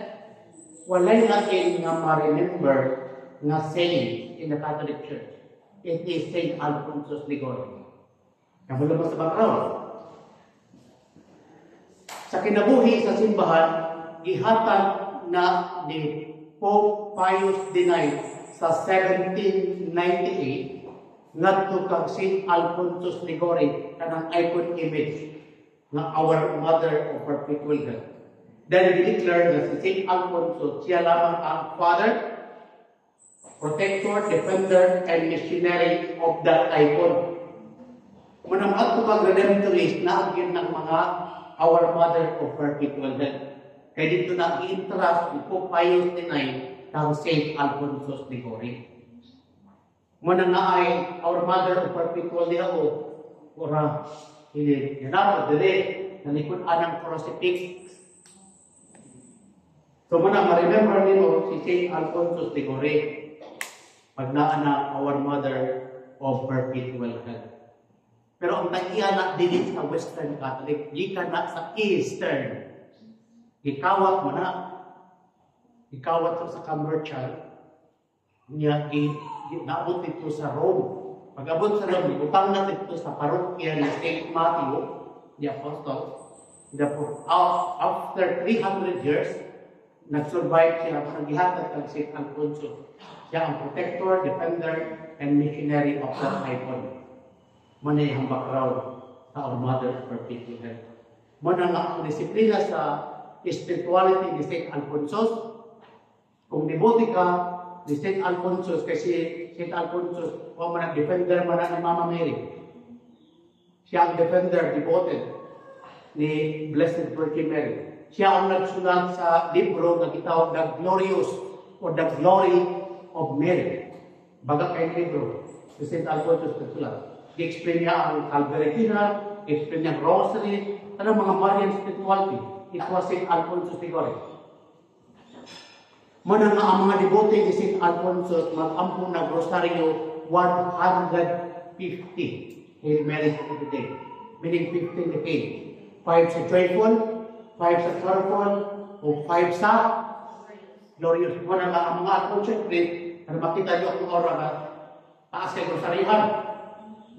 walay natin nga ma-remember nga saint in the Catholic Church. It is St. Alfonso Ligor. Kabalo mo sa background. Sa kinabuhi sa simbahan, gihatag na ni Pope Pius IX sa 1798 ngadto kang St. Alfonso Ligor kanang icon image nga Our Mother of Perpetual Health. Then declared na si St. Alfonso siya lamang ang father, protector, defender, and missionary of that icon. Manang ato pag redemptorist na agin ng mga Our Mother of Perpetual Health. Kaya dito na i-interest ni Pope Pius IX ng St. Alfonso Ligor. Manang na ay Our Mother of Perpetual Health ora hindi dapat dili nalikod anang crucifix. So manang ma-remember nino si St. Alfonso Ligor. Pag naana Our Mother of Perpetual Health. Pero ang tagiya na dili sa Western Catholic, gikan na sa Eastern. Ikawat mo na. Ikawat to sa commercial. Niya, naabot ito sa Rome. Pag-abot sa Rome, utang na ito sa parokya ni St. Matthew, the Apostle. After 300 years, nag-survive siya ang gihatag ng St. Alfonso. Siya ang protector, defender, and missionary of that icon. Muna yung background sa Our Mother of Perpetual Health. Muna nga ang disiplina sa spirituality ni St. Alfonso. Kung devote ka ni St. Alfonso, kasi St. Alfonso, o man ang defender man ni Mama Mary. Siya ang defender, devoted ni Blessed Virgin Mary. Siya ang nagsulat sa libro na gitawag The Glorious or The Glory of Mary. Baga kay libro, si St. Alfonso nagsulat. I-explain niya ang Calvaretina, i-explain niya ang Rosary, ano mga Marian spirituality. It was St. Alfonso Ligor. Muna nga ang mga devote ni St. Alfonso mag-ampun na Rosario 150 Hail Marys every day. Meaning 15 decades. 5 sa joyful, 5 sa sorrowful, o 5 sa glorious. Muna nga ang mga Alfonso print, para makita niyo ang aura na taas kay Rosariohan.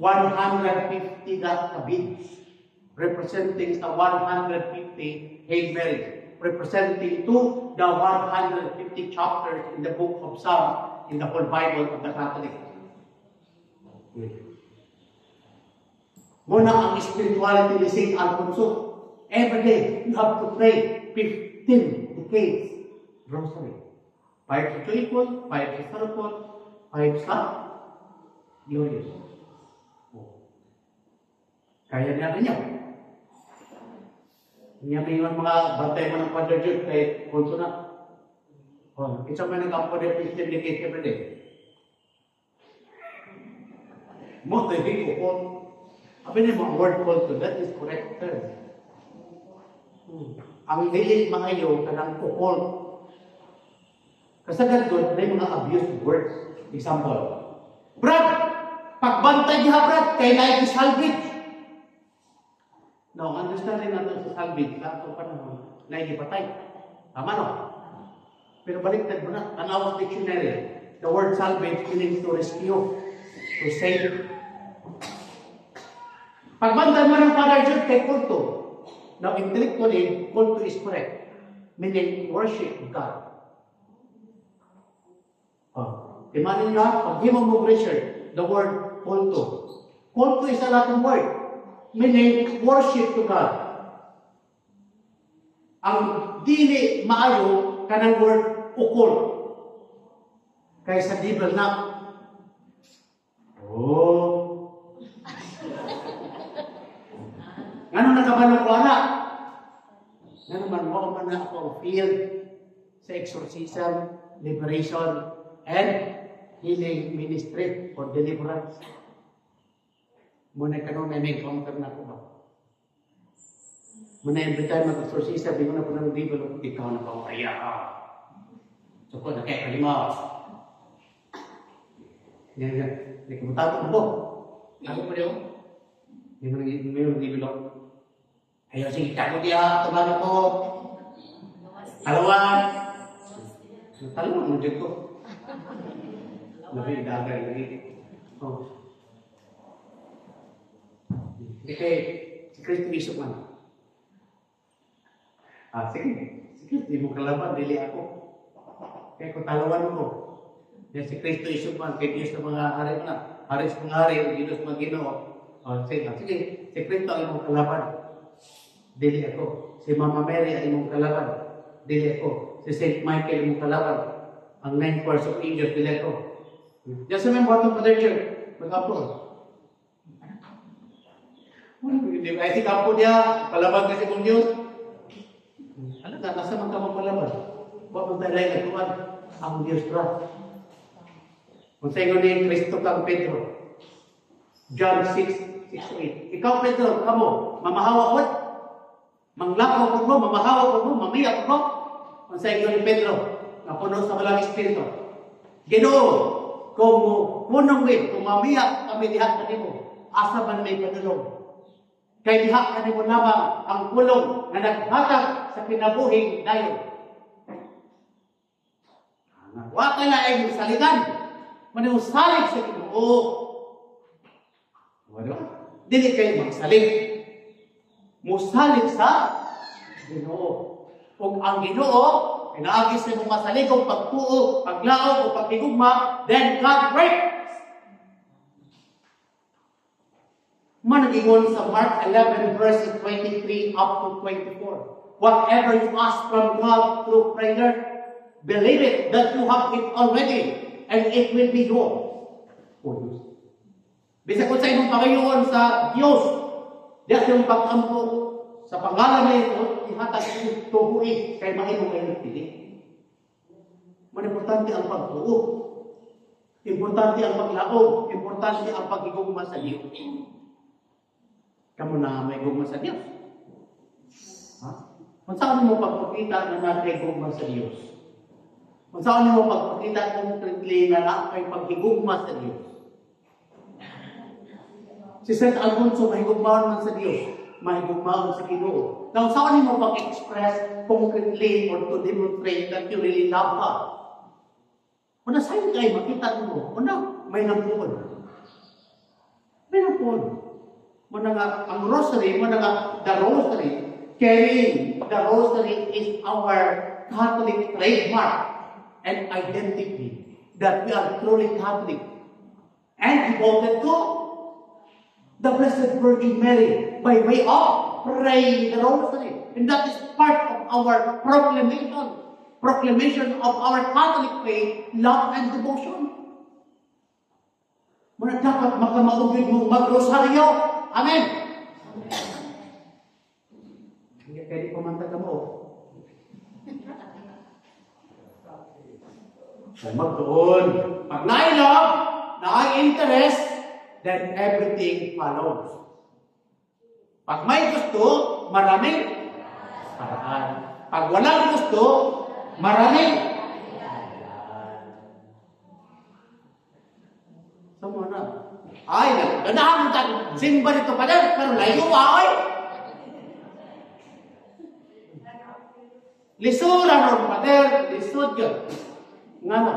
150 na beads representing sa 150 Hail Marys, representing to the 150 chapters in the book of Psalms in the whole Bible of the Catholic. Muna ang spirituality ni St. Alfonso. Every day, you have to pray 15 decades rosary. 5 sa joyful, 5 sa sorrowful, 5 sa glorious. Kaya niya rin niya. Niya may mga bantay mo ng Father Jude kay Ponso na. Isa may nag-ampo na 15 decades every day. Most of it, sabi niya mga word Ponso, that is correct term. Ang dili mga iyo, kanang kukol. Kasagad doon, may mga abuse words. Example, Brad, pagbantay niya Brad, kay naik salvage. No, understanding natin sa salvage, lahat pa naman, naikipatay. Tama no? Pero baliktad mo na, Tanawas Dictionary, the word salvage means to rescue, to save. Pagbantay mo ng Father Jude kay kulto. Now, intellectually, kulto is correct, meaning worship God. Imanin nga, pag himong mo Richard, the word kulto. Kulto is a Latin word, meaning worship to God. Ang dili maayo kanang word occult. Kaya sa Bible na, ngano nakabalo ko anak? Ngano man mo man na ako feel sa exorcism, liberation, and healing ministry or deliverance. Muna ka may encounter na ko ba? Muna every time mag-exorcism, di ko na po ng Bible, ikaw na pa kaya ka. So ko na kaya kalima. Yan. Hindi ko matato mo. Ako po niyo? Hindi mo ng Bible. Ayaw, sige, tako diya, tumaga ko. Alawan. Talagang mo dyan ko. Labi, dagay, lagi. Hindi kay, si Kristo isip man. Sige. Si Kristo, di mo kalaban, dili ako. Kaya kung talawan ko. Yan si Kristo isip man, kay Diyos na mga hari mo na. Hari sa mga hari, o Diyos mga Ginoo. Sige, si Kristo ay mong kalaban. Dili ako. Si Mama Mary ay mong kalaban. Dili ako. Si St. Michael ay mong kalaban. Ang 9 force of angels, dili ako. Diyan sa may bottom of the church, mag-upload. I think apo niya, kalaban kasi kong Diyos. Alam na, nasa man ka magpalaban. Huwag mong talay na tuwan. Ang Diyos ra. Kung sa inyo ni Cristo kang Pedro. John 6:8. Ikaw Pedro, kamo, mamahawa ko. Manglakaw ko mo, mamahawa ko mo, mamiyak ko. Kung sa inyo ni Pedro, napuno sa walang Espiritu. Ginoo, kung punong win, kung mamiyak kami diha kanimo, asa man may padulong. Kay diha kanimo lamang ang pulong na naghatag sa kinabuhing dayon. Wa ka na ay saligan. Manusalig sa Ginoo. Wala. Dili kayo magsalig. Musalig sa Ginoo. Ug ang Ginoo pinaagi sa imong masalig og pagtuo, paglaog o paghigugma, then God breaks. Managingon sa Mark 11 verses 23 up to 24. Whatever you ask from God through prayer, believe it that you have it already, and it will be yours. Bisa kung sa imong pagayon sa Diyos, diya sa imong pag-ampo, sa pangalan na ito, ihatag ito tubuin, kay mahimong kayo nagpili. Importante ang pagtuo. Importante ang paglaog. Importante ang pagigugma sa Diyos. Kamu na may gugma sa Diyos. Kung saan mo pagpakita na nakigugma sa Diyos? Kung saan mo pagpakita concretely na nakay paghigugma sa Diyos? Si St. Alfonso, mahigugmaon man sa Diyos, mahigugmaon sa Ginoo. Now, saan mo pag-express concretely or to demonstrate that you really love God? Una, saan kayo makita mo? Una, may nampun. May nampun. Muna nga, ang rosary, muna nga, the rosary, carrying the rosary is our Catholic trademark and identity that we are truly Catholic and devoted to the Blessed Virgin Mary by way of praying the rosary. And that is part of our proclamation of our Catholic faith, love and devotion. Muna dapat makamaugid mong mag-rosaryo. Amen! Hindi pwede pumantag mo. Magdoon. Pag nailog, na-interest, then everything follows. Pag may gusto, maraming paraan. Pag walang gusto, maraming sama na. Ay, ganahan mo tayo. Simba nito pa din, pero layo ay. Lisura nun, pader, lisod yun. Nga na,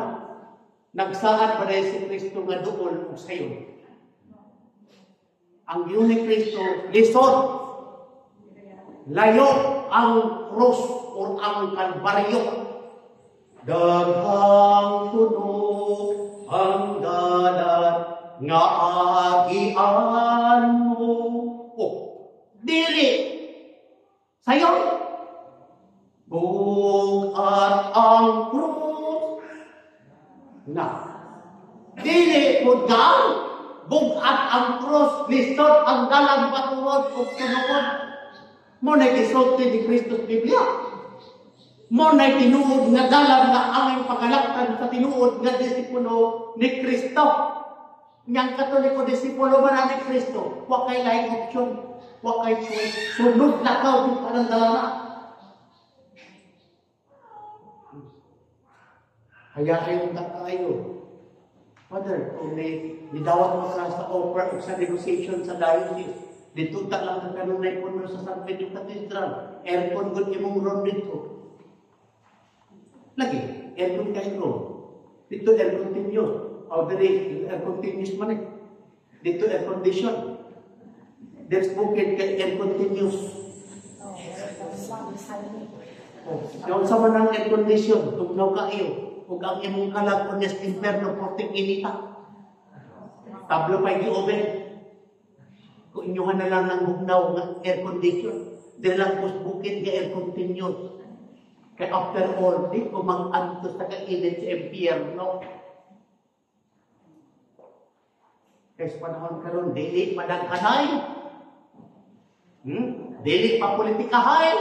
nagsaad pa rin si Kristo nga doon o sayo. Ang yun ni Kristo, lisod. Layo ang krus o ang kalbaryo. Daghang tunog ang dalat nga agian mo. Oh, dili sayo. Bugat ang krus. Na. Dili po dyan. Bugat ang krus. Lisod ang dalang patuod o sunod. Mo na isulti ni Kristus Biblia. Mo na tinuod nga dalang nga aming pagalaktan sa tinuod nga disipulo ni Kristo. Niyang katoliko disipulo man ni Kristo. Wa kay laing option. Wa kay choice. Sunod na ka o parang dalana. Hayaan na tayo. Father, kung nidawat mo ka sa offer o sa negotiation sa diocese, dito ta lang ang kanunay po sa San Pedro Cathedral. Aircon good imong room dito. Lagi, aircon kayo room. Dito air continuous. Ordinary air continuous man eh. Dito air condition. There's bukid kay air continuous. Yung sa manang air condition, tugnaw kayo. Kung ang imong kalag o nes inferno, porting inita. Tablo pa yung oven. Kung inyuhan na lang ng bugnaw ng air condition, dahil lang bukid ng air continuous. Kaya after all, di ko mang-antos na kainit sa impyerno. Kaya sa panahon karon, dili madaghanay. Dili pa politikahay.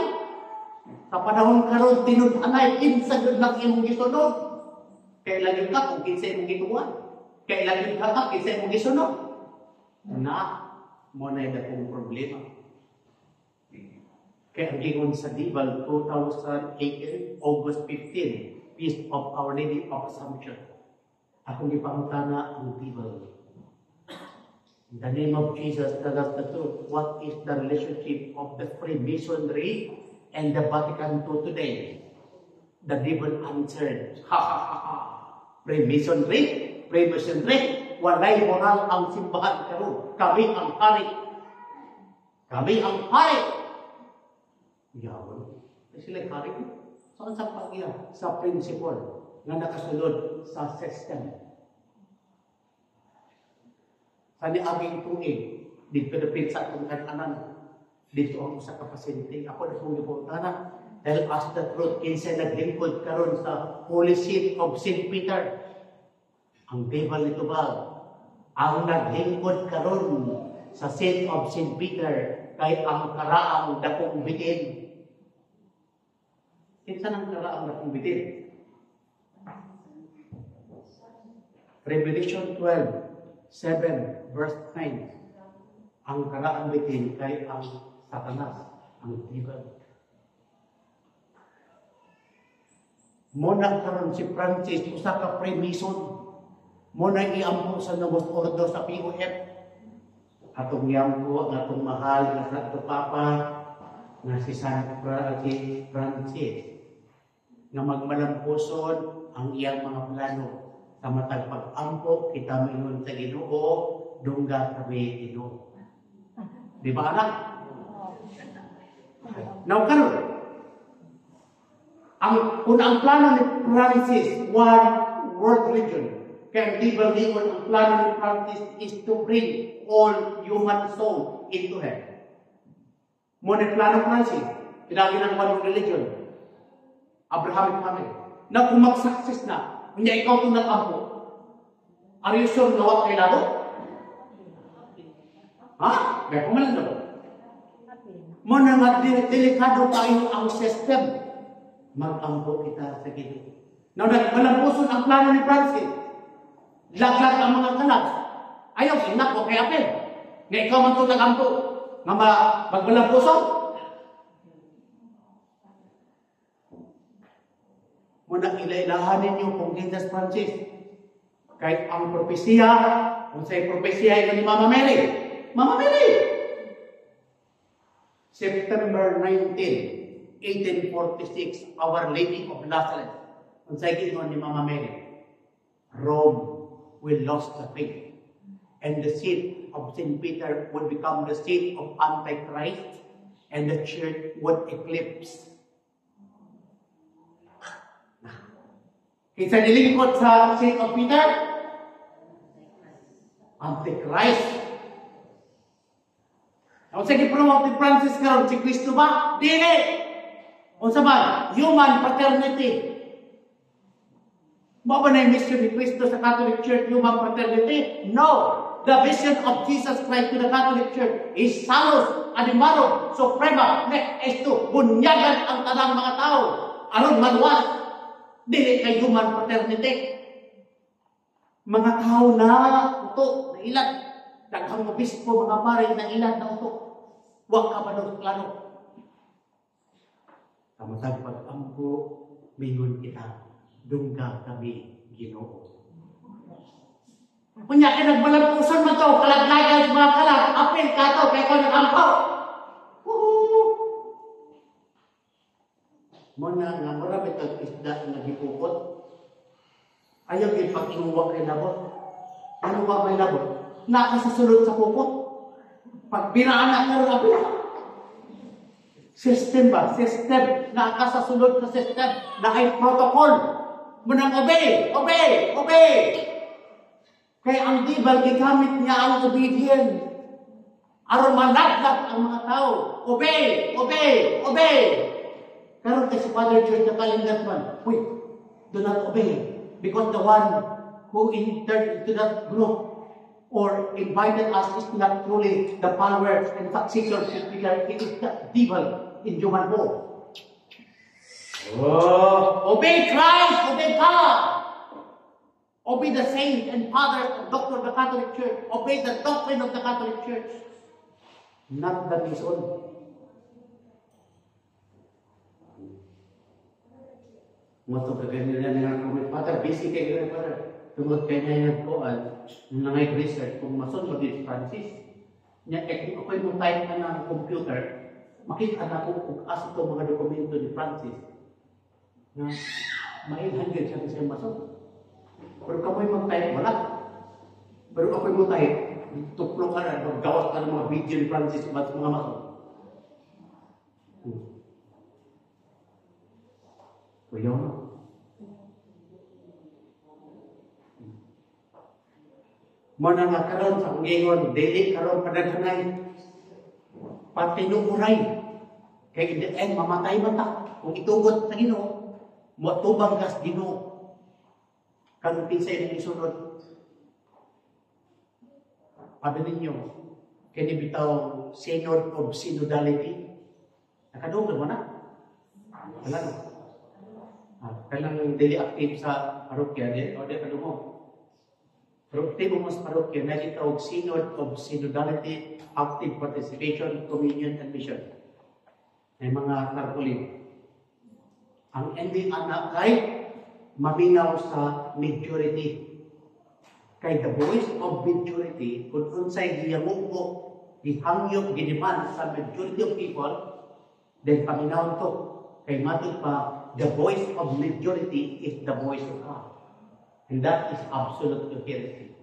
Sa panahon karon, tinud-anay, kinsagod ng imong gisunod. Kailan ka kung kinsa imong gituwan? Kailan ka kinsa imong gisunod? Na, mo na yung akong problema. Kaya ang gingon sa Dibal 2018, August 15, Feast of Our Lady of Assumption. Akong ipangutana ang Dibal. In the name of Jesus, tell us the truth. What is the relationship of the Freemasonry and the Vatican II today? The Dibal answered, ha ha ha ha. Freemasonry, walay moral ang simbahan karon. Kami ang hari. Kami ang hari. Yawon. Sila hari. Saan sa pagya? Sa principle na nakasulod sa system. Sa niaging tuig, dito na pinsa itong kananan. Dito ako sa kapasente. Ako na kong ipuntanan. Tell us the truth. Kinsa naglingkod karon sa Holy Seat of St. Peter. Ang Dibal nito ba? Ang naglingkod karon sa Seat of St. Peter kay ang karaang dakong bitin. Kinsa nang karaang dakong bitin? Revelation 12:7 verse 9. Ang karaang bitin kay ang Satanas, ang Dibal. Muna karon si Francis, usa ka Freemason. Muna iampo sa Novus Ordo sa POF. Atong iampo, atong mahal na Santo Papa, na si San Francis, na magmalampuson ang iyang mga plano. Sa matag pag-ampo, kita mingon sa Ginoo, dungga kami Ginoo. Di ba anak? Now karon, kung ang plano ni Francis, one world religion, kaya di ba ang plano ni Francis is to bring all human soul into heaven. Muna plano Francis, pinagi ng one world religion, Abrahamic family, na kung mag-success na, hindi ikaw itong nag-ampo, are you sure na wak kailado? Ha? Gaya kumalan daw. Muna nga delikado tayo ang system. Mag-ampo kita sa Ginoo. Now, nagmalampuson ang plano ni Francis. Laglag ang mga kalag. Ayaw, inak ko kay Apel. Nga ikaw man ito nag-ampo. Nga magmalampuson. Muna ilailahanin niyo kung Jesus Francis. Kahit ang propesiya, kung sa'y propesiya ito ni Mama Mary. Mama Mary! September 19, 1846, Our Lady of Lazarus. Kung sa'y ginoon ni Mama Mary, Rome will lose the faith. And the seat of St. Peter would become the seat of Antichrist, and the church would eclipse. Kinsa nilingkod sa seat of Peter? Antichrist. Ang sige promote ni Francis karon si Kristo ba? Dili. Unsa ba? Human paternity. Mo ba na yung mission ni Kristo sa Catholic Church, human paternity? No. The vision of Jesus Christ to the Catholic Church is salus, animarum, suprema, nek esto, bunyagan ang tanang mga tao. Aron maluwas, dili kay human paternity. Mga tao na uto, na ilan. Daghang obispo, mga pare, na ilan na uto. Huwag ka ba klaro. Kamatag pag-ampo, mingon kita, dungga kami Ginoo. Kunya ka nagbalampusan mo to, kalaglagan sa mga kalag, apil ka to, kaya ka nag-ampaw. Muna nga, marami itong isda na nagipukot. Ayaw yung pag-inuwa kay labot. Ano ba may labot? Nakasasulod sa pukot. Pag binaan na karoon, apil. System ba? System. Nakasasulod sa system na ay protocol. Munang obey, obey, obey. Kaya ang dibal, gigamit niya ang obedient. Aron managlat ang mga tao. Obey, obey, obey. Pero kasi Father Church na kalingat man, wait, do not obey. Because the one who entered into that group or invited us is not truly the followers and successors. It is the devil in human form. Oh, obey Christ, obey God. Obey the saints and fathers and doctor of the Catholic Church. Obey the doctrine of the Catholic Church. Not the mission. Most of the ganyan nga comment, Father, busy kayo, Father. Tungod kaya niya yan po, nangay research, kung mason mag-is Francis, niya, kung ako'y mo type ka ng computer, makita na po kung asa ito mga dokumento ni Francis, na mailhanggit siya sa mason. Pero kamoy mag-type, wala. Pero ako'y mo type, tuklong ka na, maggawas ka ng mga video ni Francis about sa mga mason. Kuya mo. Muna nga karon sa kungingon, dili karon padaghanay. Patinuuray. Kaya in the end, mamatay man ta. Kung itugot sa Ginoo, matubang kas Ginoo. Kung pinsay ng isunod. Paano ninyo, kaya bitaw Synod of Synodality? Nakadungog mo na? Wala na. Kailangan daily active sa parokya, o di mo. Pero active mo sa parokya, nagitawag Synod of Synodality, active participation, communion, and mission. May mga tarpaulin. Ang ending anak kay maminaw sa majority. Kay the voice of majority, kung unsay giyamuko, gihangyok, giniman sa majority of people, then paminaw to. Kay matod pa, the voice of majority is the voice of God. And that is absolute heresy.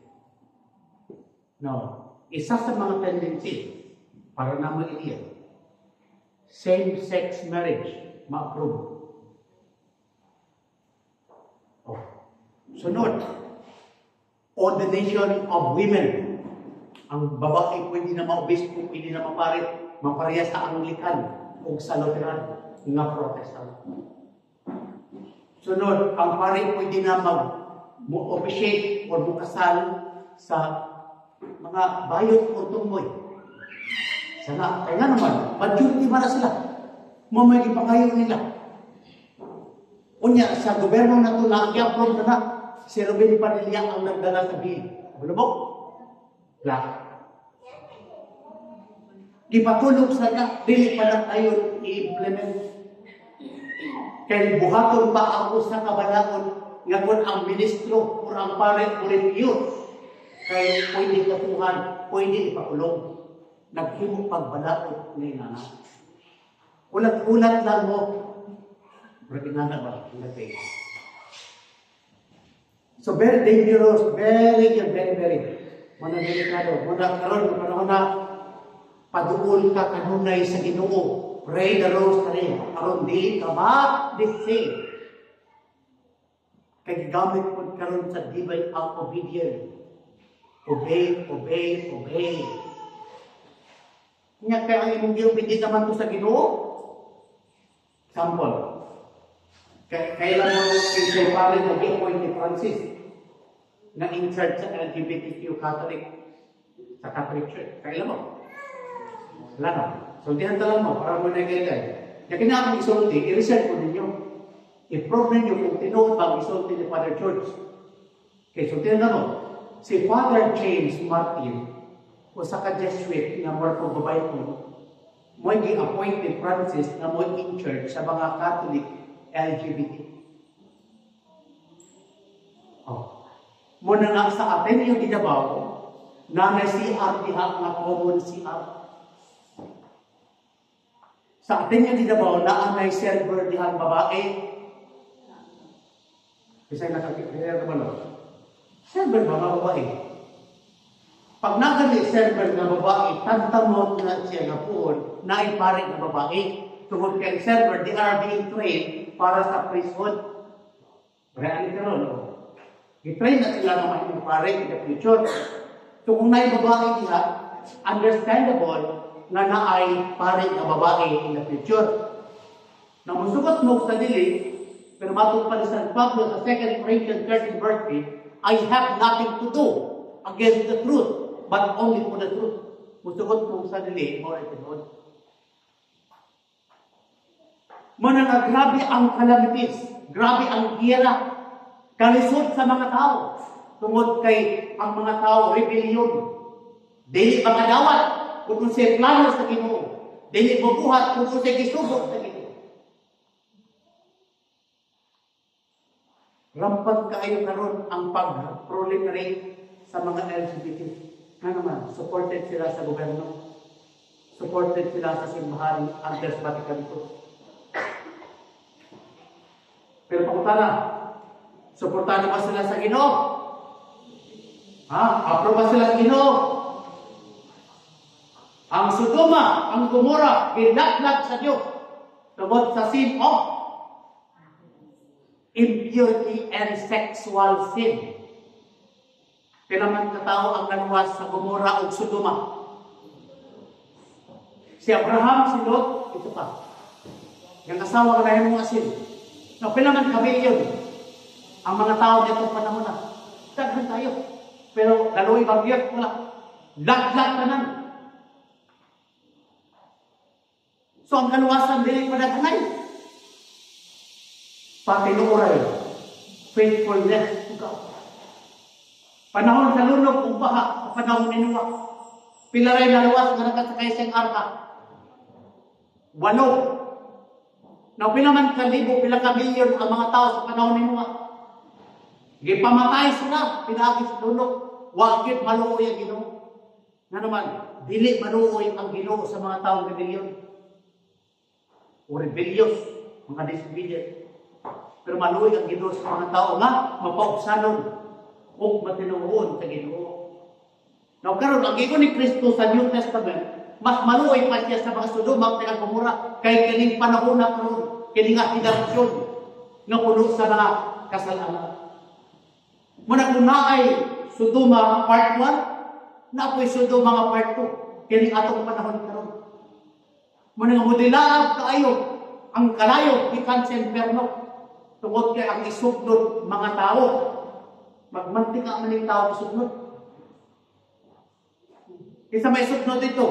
Now, isa sa mga tendency para naman iyan, same-sex marriage, ma-approve. Oh. Sunod, ordination of women. Ang babae pwede na maobispo, pwede na mapareha sa Anglican o sa Lutheran nga Protestant. Sunod, ang pare pwede na mag-officiate o bukasal sa mga bayot o tumboy. Sana, kaya naman, majority ba na sila? Mamay ipangayon nila. Unya, sa gobyerno na ito, na-approve na si Ruben Padilla ang nagdala sa bill. Ano mo? Black. Di patulog sa ka, dili pa na tayo i-implement. Kaya buhaton pa ang usa ka balaod nga kung ang ministro o ang pare o refuse. Kaya pwede katuhan, pwede ipakulong. Naghimong pagbalaod ngayon na. Ulat-ulat lang mo. Pero kinana ba? So very dangerous, very, very. Muna delikado. Muna karon, panahon na paduol ka kanunay sa Ginoo. Pray the rosary. Aron di ka ba? Dising. Kaya gamit po karon sa divine ang obedience. Obey, obey, obey. Nga kaya ang imong giubindi naman to sa Ginoo. Example. Kailan mo kinsay pare na gi-appoint ni Francis na in charge sa LGBTQ Catholic sa Catholic Church. Kailan mo? Wala na. So, dihan talang mo para mo na kailan. Kaya kailangan isulti, i-research ko ninyo. I-prove ninyo kung tinuod bang isulti ni Father George. Okay, so tiyan na mo. Si Father James Martin, o sa ka-Jesuit na more kong babay ko, mo'y gi-appoint ni Francis na mo'y in church sa mga Catholic LGBT. Oh. Muna nga sa Ateneo di Davao, na may CR diha nga common CR. Sa Ateneo di Davao, na may server diha babae. Kasi nakakikita naman ako. Server mga babae. Pag nagali server na babae, tantamon na siya na poon na ipari na babae. Tungkol kay server, they are being trained para sa priesthood. Marami ka ron, no? I-train na sila na maging pare in the future. So kung na'y babae niya, understandable na naay pare na babae in the future. Na musugot mo sa dili, pero matod pa ni San Pablo sa 2 Corinthians 13 verse 8, I have nothing to do against the truth, but only for the truth. Musugot mo sa dili, mo ay tinod. Muna na grabe ang calamities, grabe ang giyera, kalisod sa mga tao. Tungod kay ang mga tao, rebellion. Dili makadawat kung siya plano sa Ginoo. Dili mabuhat kung siya gisubok sa Ginoo. Rampant kaayo karon ang pag-proliferate sa mga LGBT. Na naman, supported sila sa gobyerno. Supported sila sa simbahan Andres Vatican II. Pero pakutana, suportahan ba sila sa Ginoo? Ha? Apro ba sila sa Ginoo? Ang Sodoma, ang Gomora, ginatlag sa Diyos tungod sa sin of impurity and sexual sin. Kailangan katao ang naluwas sa Gomora o Sodoma. Si Abraham, si Lot, ito pa. Yung asawa ka na yung mga sin. No, kailangan kami yun. Ang mga tao nito panahon na. Daghan tayo. Pero daloy bagyat, wala. Laglag ka nan. So ang kaluwasan din ay padaghanay. Patinuoray. Faithfulness to God. Panahon sa lunog, kung baha, panahon ni Noah. Pilaray na luwas na nakasakay siyang arka. 8. Now, pila man kalibo, pila ka milyon ang mga tao sa panahon ni Noah. Gipamatay sila, pinagi sa lunog. Wagit maluoy ang Ginoo. Nga naman, dili maluoy ang Ginoo sa mga taong rebellion. O rebellious, mga disobedient. Pero maluoy ang Ginoo sa mga tao nga mapaubsanon o matinuon sa Ginoo. Now, karon ang gigon ni Kristo sa New Testament, mas maluoy pa siya sa mga Sodoma at Gomora kay kining panahon na karon, kining henerasyon nga puno sa mga kasalanan. Muna kung naay Sodoma part 1, naapoy Sodoma nga part 2, kining atong panahon karon. Muna nga modelaan kaayo ang kalayo gikan sa impierno tungod kay ang isugdod mga tao. Magmantika man yung tao isugdod. Isa may isugdod dito.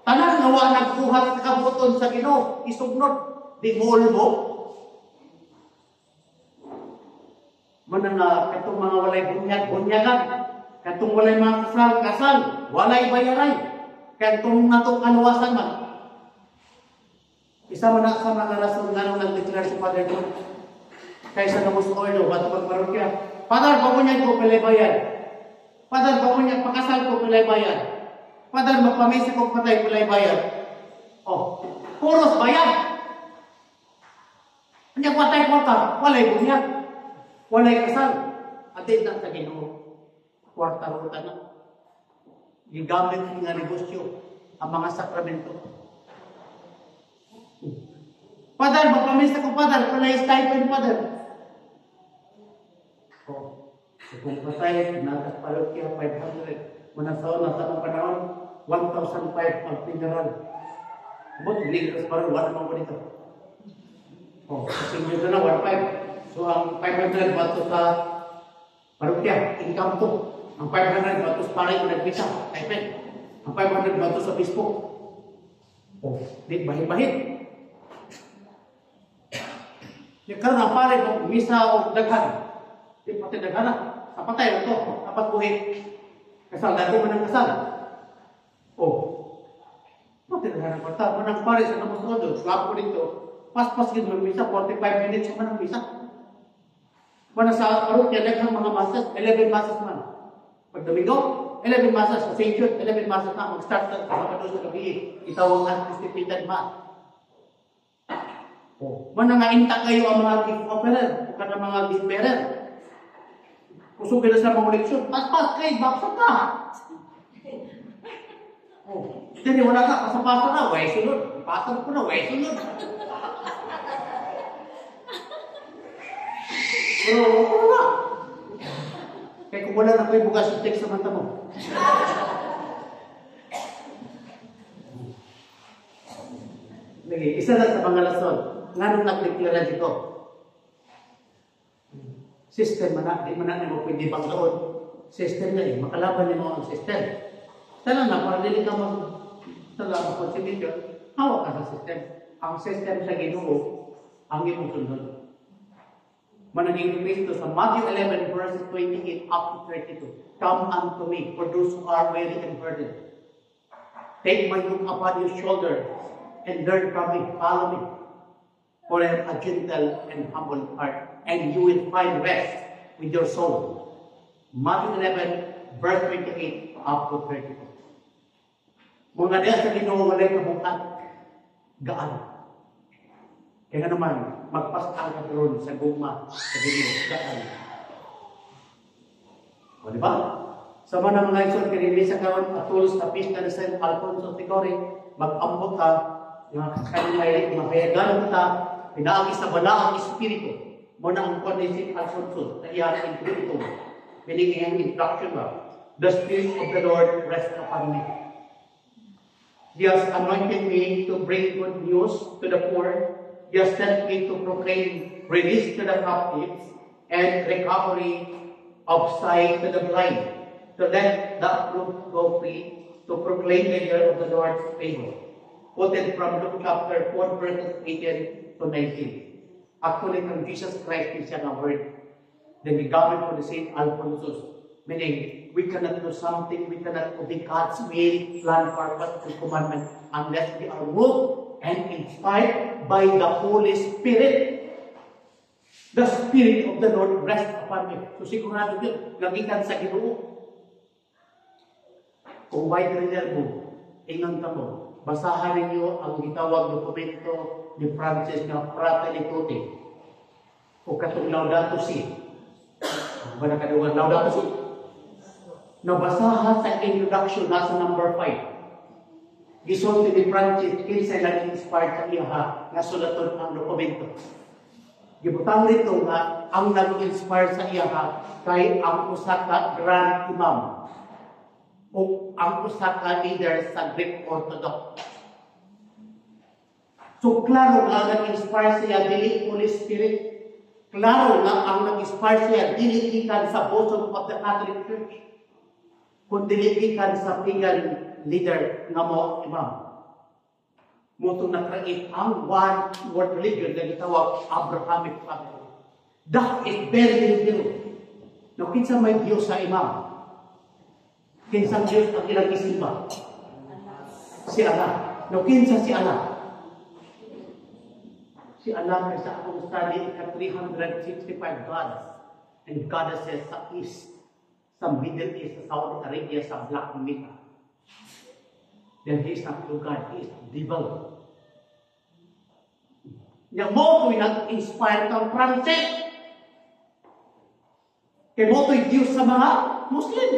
Tanan nga wa nagbuhat sa kabuton sa Ginoo, isugnod di molbo. Manang katong mga walay bunyag-bunyagan, katong walay mga kasal, walay bayaray, katong natong kaluwasan man. Isa man na sa mga rason nga nung nag-declare si Father John, kaysa na Musto Ordo, bato magparokya, Father, pabunyag ko pilay bayan. Father, pabunyag, pakasal ko pilay bayan. Padahal magpamisa kong patay, walay bayad. Oh, puros bayad. Kanya patay kwarta, walay bunyag. Walay kasal. Atid na sa Ginoo. Kwarta-kwarta na. Gigamit nga negosyo ang mga sakramento. Padahal magpamisa kong padahal, walay stipend padahal. Oh, Kung patay, natas parokya, 500. Manasaw na sa mga panahon, 1,005 ang funeral. But ligtas pa rin, wala naman ko dito. Oh, kasi nyo na 1,500. So, ang 500 bato sa parokya, income to. Ang 500 bato sa pare, nagpisa, type. Ang 500 bato sa Facebook. Oh, di bahit-bahit. Yung karoon ang pare, misa o daghan. Di pati daghan na. Kapatay ito, dapat buhit. Kasal, dati mo ng kasal. Oh, pati daghan ang pata. Manang pare sa namusunod doon, swapo dito. Pas-pas gito, misa, 45 minutes yung manang misa. Mana sa parokya, daghang mga masas, 11 masas man. Pag Domingo, 11 masas. Sa St. Jude, 11 masas na. Mag-start sa Sabado sa gabi. Itawag ang anticipated mass. Oh, manangainta kayo ang mga gift offerer, o ka ng mga gift bearer. Kusog na sa mga leksyon, pas-pas kayo, baksak ka. Oh, hindi wala ka, pasapasa na, way sunod. Pasang ko na, way sunod. Pero, wala. Kaya kung wala na kayo bukas yung text sa mata mo. Lagi, isa lang sa mga lason. Nga nung nagdeklara dito, system man di man na mo pwede bang doon. System na eh, makalaban mo ang system. Tala na, para dili ka mag contribution, hawak ka sa system. Ang system sa Ginoo, ang iyong sundon. Managing Kristo sa Matthew 11 verses 28 up to 32. Come unto me, for those who are weary and burdened. Take my yoke upon your shoulder, and learn from me, follow me. For I am a gentle and humble heart, and you will find rest with your soul. Matthew 11, verse 28 up to 32. Mga diya sa Ginoo walay kabukat, gaan. Kaya naman, magpasal ka ron sa gugma sa Ginoo, gaan. O diba? Sa mga mga isyon, kinili sa kawan, atulos na pista ni St. Alfonso Tigori, mag-ambot ka, mga kanilay, mapayagan kita, pinaagi sa bala ang espiritu. Muna ang kwan ni St. Alfonso, na iyan ang espiritu. Binigyan ang instruction ba? The Spirit of the Lord rest upon me. He has anointed me to bring good news to the poor. He has sent me to proclaim release to the captives and recovery of sight to the blind, to let the afflicted go free, to proclaim the year of the Lord's favor. Quoted from Luke chapter 4, verses 18 to 19. Actually, from Jesus Christ is a word. Then we gamit for the St. Alfonso. Meaning, we cannot do something, we cannot obey God's will, plan, purpose, and commandment unless we are moved and inspired by the Holy Spirit. The Spirit of the Lord rest upon me. So sigurado yun, nagikan sa Ginoo. Kung white reader mo, ingon ka mo, basahan ninyo ang gitawag dokumento ni Francis na Fratelli Tutti o katong Laudato Si. Ba na kadugan Laudato Si? Nabasahan sa introduction nasa number 5. Gisulti ni Francis, kinsa nag-inspired sa iha nga sulaton ang dokumento. Gibutang rito nga ang nag-inspire sa iha kay ang usa ka Grand Imam o ang usa ka leader sa Greek Orthodox. So klaro nga nag-inspire siya dili Holy Spirit. Klaro nga ang nag-inspire siya dili gikan sa bosom of the Catholic Church, kundi gikan sa pagan leader nga mo imam. Motong na-create ang one world religion na gitawag Abrahamic family. That is very real. No, kinsa may Diyos sa imam. Kinsang Diyos ang ilang isimba? Si Allah. No, kinsa si Allah? Si Allah ay sa akong study ka 365 gods and goddesses sa East, sa Middle East, sa Saudi Arabia, sa Black Mecca. Then He is not true God, He is devil. Yang mo ko'y nag-inspire kang Francis. Kaya mo ko'y Diyos sa mga Muslim.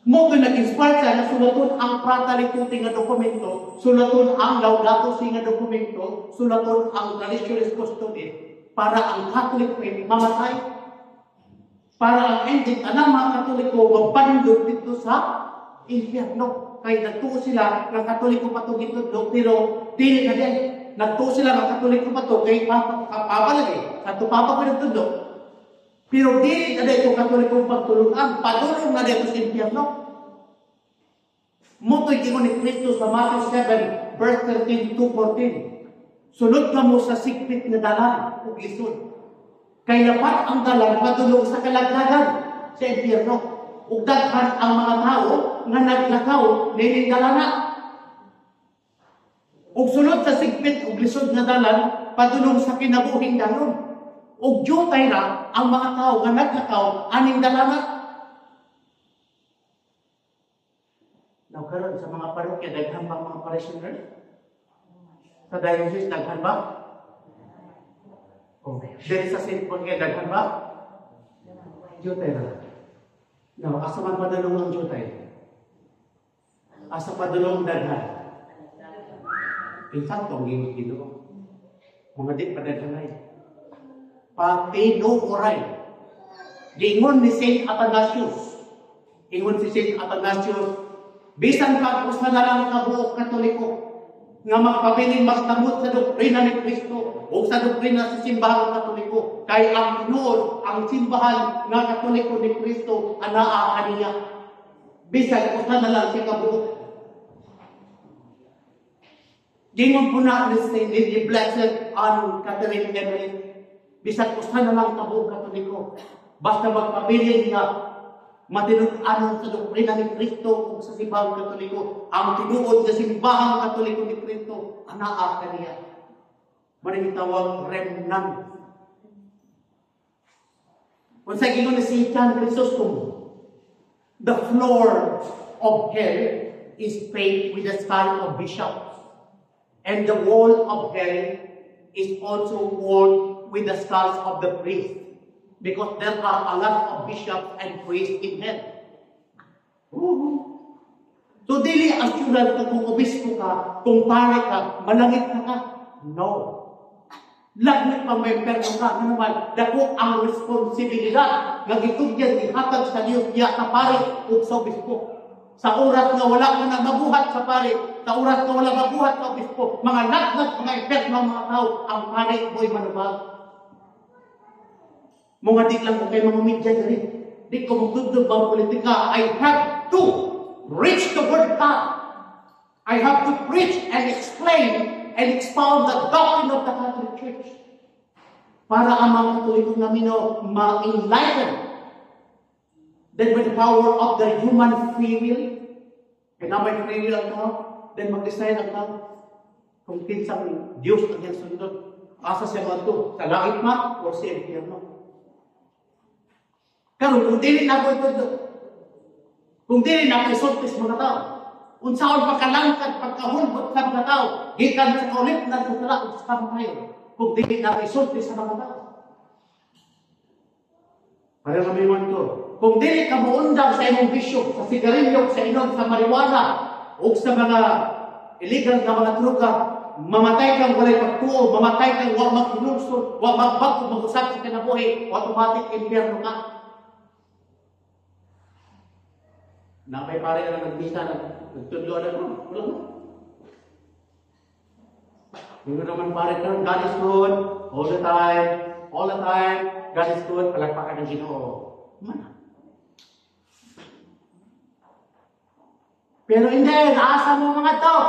Mo ko'y nag-inspire siya na sulaton ang Fratelli Tutti nga dokumento, sulaton ang Laudato Si nga dokumento, sulaton ang Traditionis Custodes, para ang Katoliko ay mamatay, para ang ending anang mga Katoliko mabandog dito sa impyerno. Kaya nagtuo sila ng Katoliko pa ito gitudlo, pero dili na din. Nagtuo sila ng Katoliko pa ito kay papalagi. At papa ko nagtudlo. Pero dili na din itong Katoliko pagtulungan. Padulong na dito sa impyerno. Muto'y kingon ni Kristo sa Matthew 7, verse 13 to 14. Sunod ka mo sa sikpit na dalan o lisod. Kay dapat ang dalan padulong sa kalagdagan sa impyerno. Ug daghan ang mga tao nga naglakaw nining dalana. Ug sunod sa sigpit ug lisod nga dalan padulong sa kinabuhing danon. Ug jutay ra ang mga tao nga naglakaw aning dalana. Now karon sa mga parokya daghan ba mga parishioners? Sa diocese daghan ba? Oh, dahil sa St. Paul kaya daghan ba? Jutay ra. Now, asa man padulong ang jutay? Asa padulong daghan? Insantong ginoo. Mga di padaghanay. Patinuoray. Gingon ni St. Athanasius. Ingon si St. Athanasius, bisan pag usa na lang kabuok Katoliko nga magpabiling magtamot sa doktrina ni Kristo o sa doktrina sa simbahang Katoliko. Kay ang tinuod, ang simbahan nga Katoliko ni Kristo anaa kaniya. Bisan usa na lang siya kabuok. Gingon po na ni Blessed Anne Catherine Emmerich, bisan usa na lang kabuok Katoliko. Basta magpabiling nga matinud-anon sa doktrina ni Kristo o sa simbahang Katoliko, ang tinuod sa simbahang Katoliko ni Kristo, anaa kaniya. Maring tawag remnant. Kung sa gingon ni si John Chrysostom, the floor of hell is paved with the skull of bishops, and the wall of hell is also walled with the skulls of the priests. Because there are a lot of bishops and priests in hell. So, dili assurance ka kung obispo ka, kung pare ka, malangit na ka. No. Laglit pang member ka na naman, dako ang responsibilidad nga gitugyan ihatag sa Dios diya sa pare o sa obispo. Sa oras nga wala ka na mabuhat sa pare, sa oras nga wala mabuhat sa obispo, mga nagnat, mga impyerno, mga tao, ang pare mo'y manubag. Mga di lang ko kay mga media dali. Di ko magtudog ang politika. I have to reach the word of God. I have to preach and explain and expound the doctrine of the Catholic Church. Para ang mga Katoliko namin ma-enlighten. Then with the power of the human free will, kaya na may free will ang tao, then mag-decide ang tao kung kinsang Diyos ang iyang sundot. Asa siya magto? Sa langit ma o sa impyerno? Karon kung dili na ko ito, kung dili na ko isultis mga tao, unsaon pagkalangkad, pagkahulbot sa mga tao, gikan sa kaulit na tutala sa kamatayon, kung dili na ko isultis sa mga tao. Para namin ko, kung dili ka muundang sa imong bisyo, sa sigarilyo, sa inom, sa marijuana, o sa mga illegal na mga droga, mamatay kang walay pagtuo, mamatay kang wag maghinungsod, wag magbago, mag-usap sa kinabuhi, automatic impyerno ka. Na may pare na nagbisa, nagtudlo na mo. Wala mo. Hindi naman pare ka, God is good, all the time, God is good, palagpakan ng Ginoo. Mana? Pero hindi, naasa mo mga tao.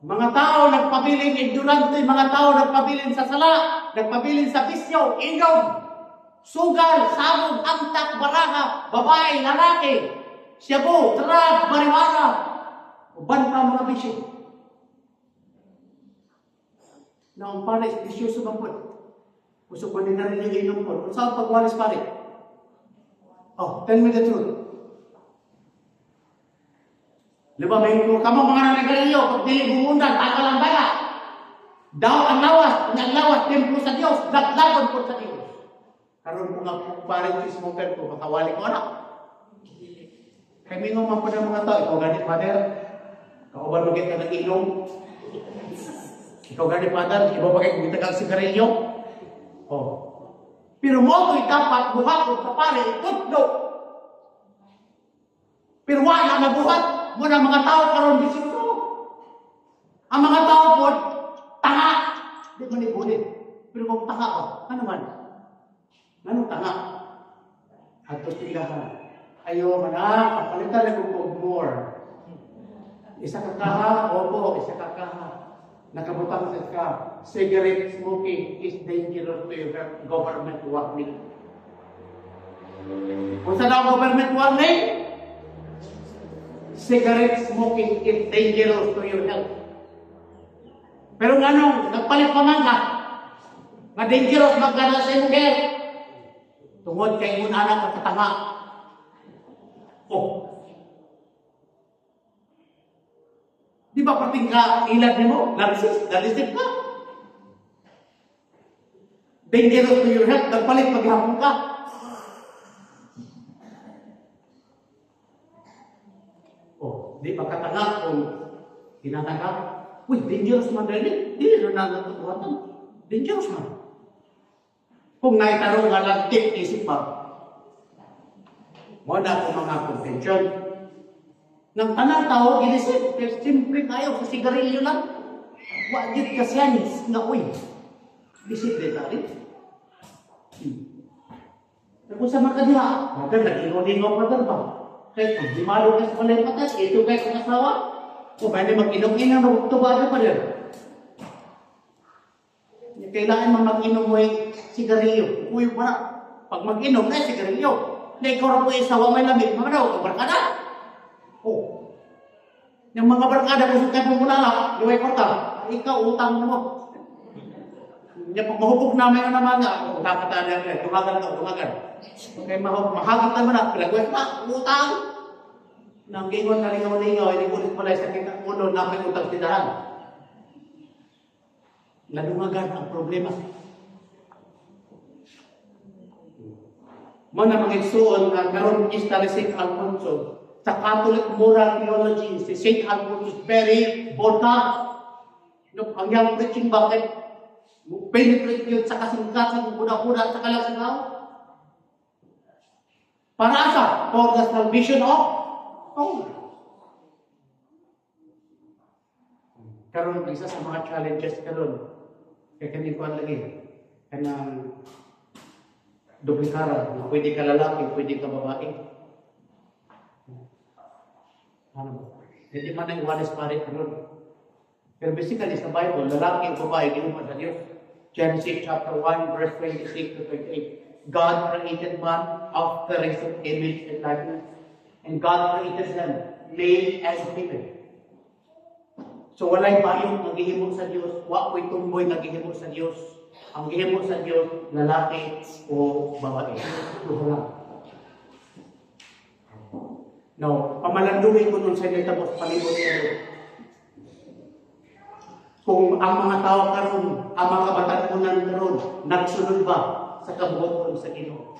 Mga tao nagpabiling ignorante, mga tao nagpabiling sa sala, nagpabiling sa bisyo, inom. Sugal, sabog, amtak, baraha, babae, lalaki, shabu, trap, marijuana, uban pa mga bisyo. Na ang pare, bisyo sa bangkot. Gusto ko din na rin yung inom ko. Kung saan pagwalis pare? Oh, tell me the truth. Diba, may kamang mga nanagalilyo, pag dili bumundan, takalang bala. Daw ang lawas, templo sa Diyos, daglagon po sa Diyos. Karoon ko nga parang smoker ko, makawali ko na. Kami nga po ng mga tao, ikaw ganit, Father, kauban magit ka ng inom. Ikaw gani Father, iba pa kayo kumitagang sigarilyo. Oh. Pero mo ko'y dapat buhat o kapare, tutlo. Pero wala mabuhat mo na mga tao karon bisito. Ang mga tao po, tanga. Di mo nibulit. Pero kung tanga ko, ano man? Ano tanga? At tusilahan. Ayaw man kapalitan na kung more. Isa ka kaha, opo, isa ka kaha. Nakabutang sa ka, cigarette smoking is dangerous to your government warning. Kung saan ang government warning? Cigarette smoking is dangerous to your health. Pero nga nung, nagpalit pa man ka, nga dangerous magkana sa iyong health. Tungod kay muna anak katanga. Oh. Di ba pating ka ilad mo? Nalisip ka. Dangerous to your health. Nagpalit paghapon ka. Oh, di ba katanga kung hinatanga? Uy, dangerous man rin. Di rin na natutuwatan. Dangerous man. Kung naitarong nga lang, isip pa. Wala ko mga contention. Nang tanang tao, ginisip, simple kayo sa sigarilyo lang. Wajit kasyanis na uy. Isip din tayo. Kung sa mga kadiha, maka nag-inuningaw pa doon ba? Kahit ang dimalo ka sa malay patas, ito kayo sa kasawa. O ba na mag-inom-inom na magtubado pa rin. Kailangan man mag-inom mo yung sigarilyo. Uy, wala. Pag mag-inom na yung sigarilyo, na ikaw rin po yung sawa may lamig, mamanaw, kabarkada. Oh. Yung mga barkada, kung sukat mo mula lang, yung kwarta, ikaw, utang mo. Yung pag mahubog namin yung naman nga, kakatala ka, tumagal. Okay, mahagit naman na, pinagwet na, utang. Nang gingon na lingaw-lingaw, hindi ulit pala sa kita uno na may utang tindahan. Ladungagan ang problema. Mana mga igsuon nga karon kista ni St. Alfonso sa Catholic moral theology, si St. Alfonso is very important. Ang yung preaching bakit? Penetrate yun sa kasingkasan, kuda-kuda sa kalasagaw. Para sa for the salvation of all. Karon isa sa mga challenges karon kaya kanikuan lagi kanang duplikara, pwede ka lalaki, pwede ka babae. Ano ba? Hindi man ang walis pare karon. Pero basically sa Bible, lalaki at babae ginuman sa Diyos. Genesis chapter 1 verse 26 to 28. God created man after his own image and likeness, and God created them male and female. So walay bayong naghihimo sa Dios, wa ko'y tumboy naghihimo sa Dios. Ang gihimo sa Dios lalaki o babae. Ito lang. No, pamalandungin ko nun sa inyo tapos palibot kayo. Kung ang mga tao karon, ang mga batanunan karon, nagsunod ba sa kabuhaton sa Ginoo?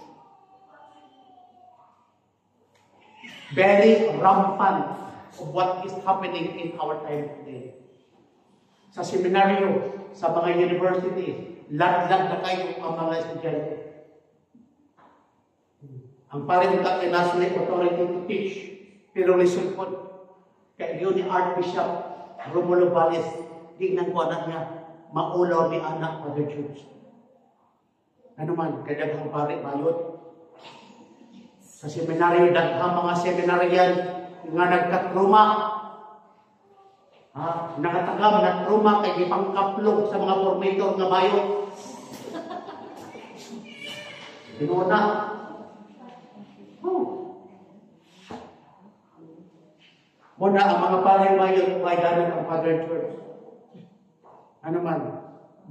Very rampant of what is happening in our time today. Sa seminaryo, sa mga university, lag-lag na kayo ang mga estudyante. Ang paring tatay national authority to teach, pero resulpon, kay yun ni Archbishop Romulo Valles, di nang kuwanan niya, maulaw ni anak pa the Church. Ano man, kadaghang pare, bayot. Sa seminaryo, daghang mga seminaryan nga nagkatruma. Nakatagam na truma kay ipangkaplog sa mga formator nga bayot. Tinuna. Muna ang mga paring bayot ay ganang ang Father Church. Ano man,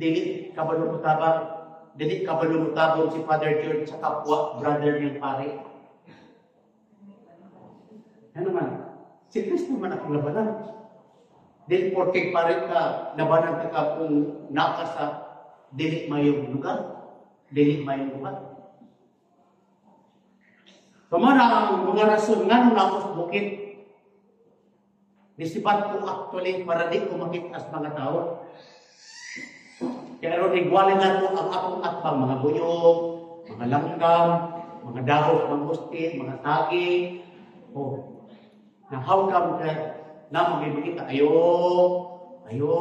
dili kabalumutabon si Father Church sa kapwa, brother niyang pare. Ano man, si Kristo man akong labanan. Dili porke pare ka, labanan ka kung naka sa dili mayong lugar, dili mayong lugar. Kamana ang mga rason nga nung ako sa bukid, nisipat ko actually para di ko makita sa mga tao. Kaya ron, igwalin na po ang akong atbang, mga buyog, mga langgam, mga dahok, mga gusti, mga saging. Oh, how come ka na magiging ayo, ayo.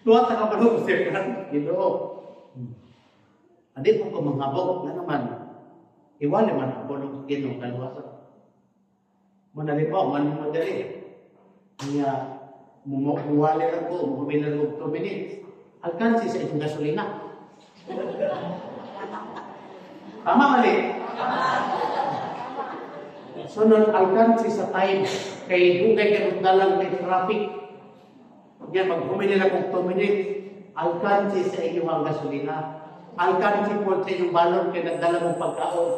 Tuwa sa kabalong, sir, ito. Adi po ko manghabog na naman. Iwala man ang bulong Ginoo kalwasan. Manali po, man madali. Kaya, mumuwali lang po, mumila lang 2 minutes. Alkansi sa isang gasolina. Tama mali? Sunod, alkansi sa time. Kay hugay ka dalang may traffic. Yan, maghumili lang 2 minutes. Alkansi sa inyong gasolina. Alkansi po sa inyong balon kaya nagdala mong pagkaon.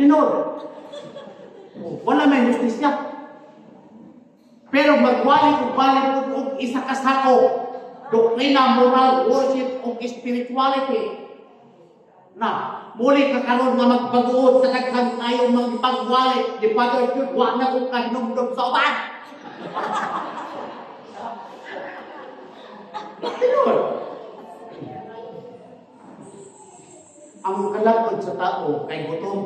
Tinod. Wala may justisya. Pero magbalik o isa kasako. Doktrina, moral, worship, o spirituality. Na, muli kakaroon nga magbaguod sa daghang tayo mga pagwali. Di pa doon yun, wala na kong kahinumdum sa uban. Tinod. Ang kalagod sa tao kay gutom,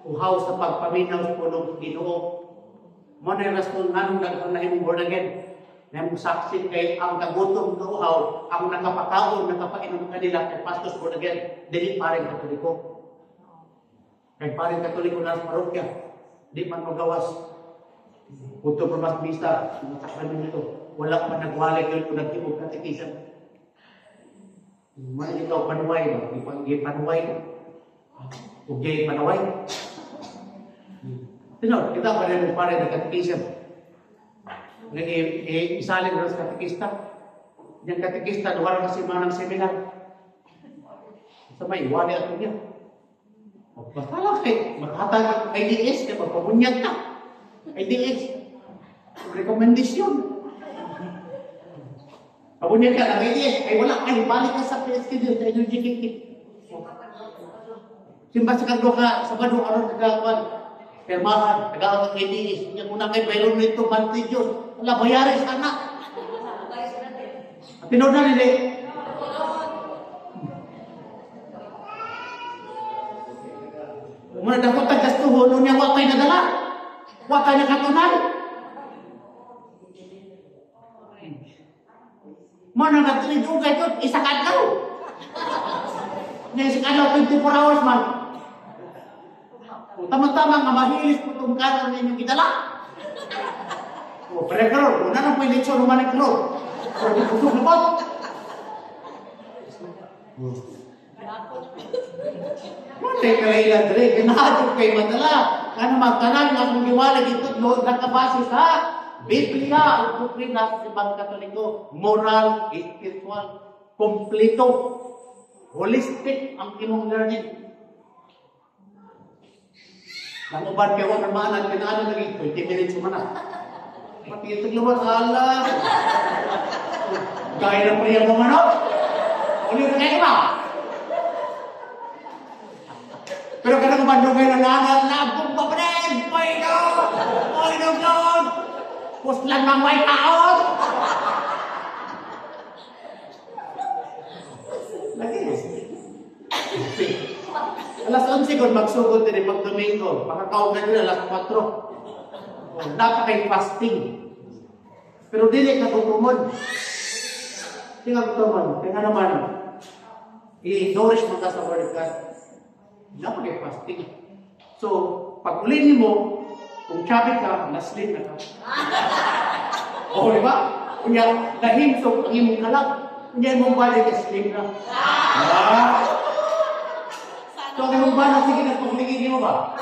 uhaw sa pagpaminaw sa punong Ginoo. Mo na rason nganong nagkang nahimong born again. Nahimong saksi kay ang kagutom na uhaw, ang nakapakaon, nakapainom kanila kay Pastor born again, dili paring Katoliko. Kay paring Katoliko na sa parokya, di man magawas. Punto pa mas misa, nasakran nito. Wala pa nagwalay yun kung nagtibog katikisan. Mana ikaw panuway ba? Ipagay panuway. Ugay panuway. Tinod, kita pa rin pare na katikism. Isalin rin sa katikista. Yung katikista, duwara kasi manang seminar. Sa may iwali ato niya. Basta lang kay, makatag IDS, kaya magpabunyag ka. IDS. Rekomendasyon. Pabunyag ka ng IDS, ay wala kayo, balik ka sa PSK sa NUGKK. Simba sa kagdo ka, Sabado, aron kagawan. Permahan, nag-aawag ng IDS. Yan muna kay bayron nito, banti Diyos. Wala, bayari sa anak. Pinod na nila. Muna dapat tagastuhon, nung niya wakay na dala. Wakay na katunay. Muna nagtulid-ugay ko, isang adlaw. Na isang adlaw, 24 hours man. Tama-tama nga mahilis po itong kanon ninyong gidala. O, pero karon, una na po yung lechon naman ng karon. O, di kusog na po. Matay ka lang ilan, Dre. Ganahadog kayo madala. Kano magtanan nga kung giwalag ito, doon nakabase sa Biblia, o doktrina sa ibang Katoliko. Moral, spiritual, kompleto, holistic ang kinong learning. Nang uban kayo ang armahan, pinaanan lagi, 20 minutes umana. Pati ito naman, ala. Gaya na po yan mga manok. Uli na kayo ba? Pero kanang umandong kayo na nangal, labong pa pa rin! Poinog doon! Puslan ng white out! Lagi. Alas 11 kung magsugod din pag Domingo, makakaon na din alas 4. Dapat kayo fasting. Pero dili ka tutumod. Tingnan tutumod. Tingnan naman. I-nourish mo ka sa Word of God. Dapat kayo fasting. So, pag ulinin mo, kung chubby ka, naslim na ka. O, di ba? Kunya, nahimsok ang imong kalag. Kunya, imong balik, slim na. So, ang imong balik, sige na, pagligin mo ba?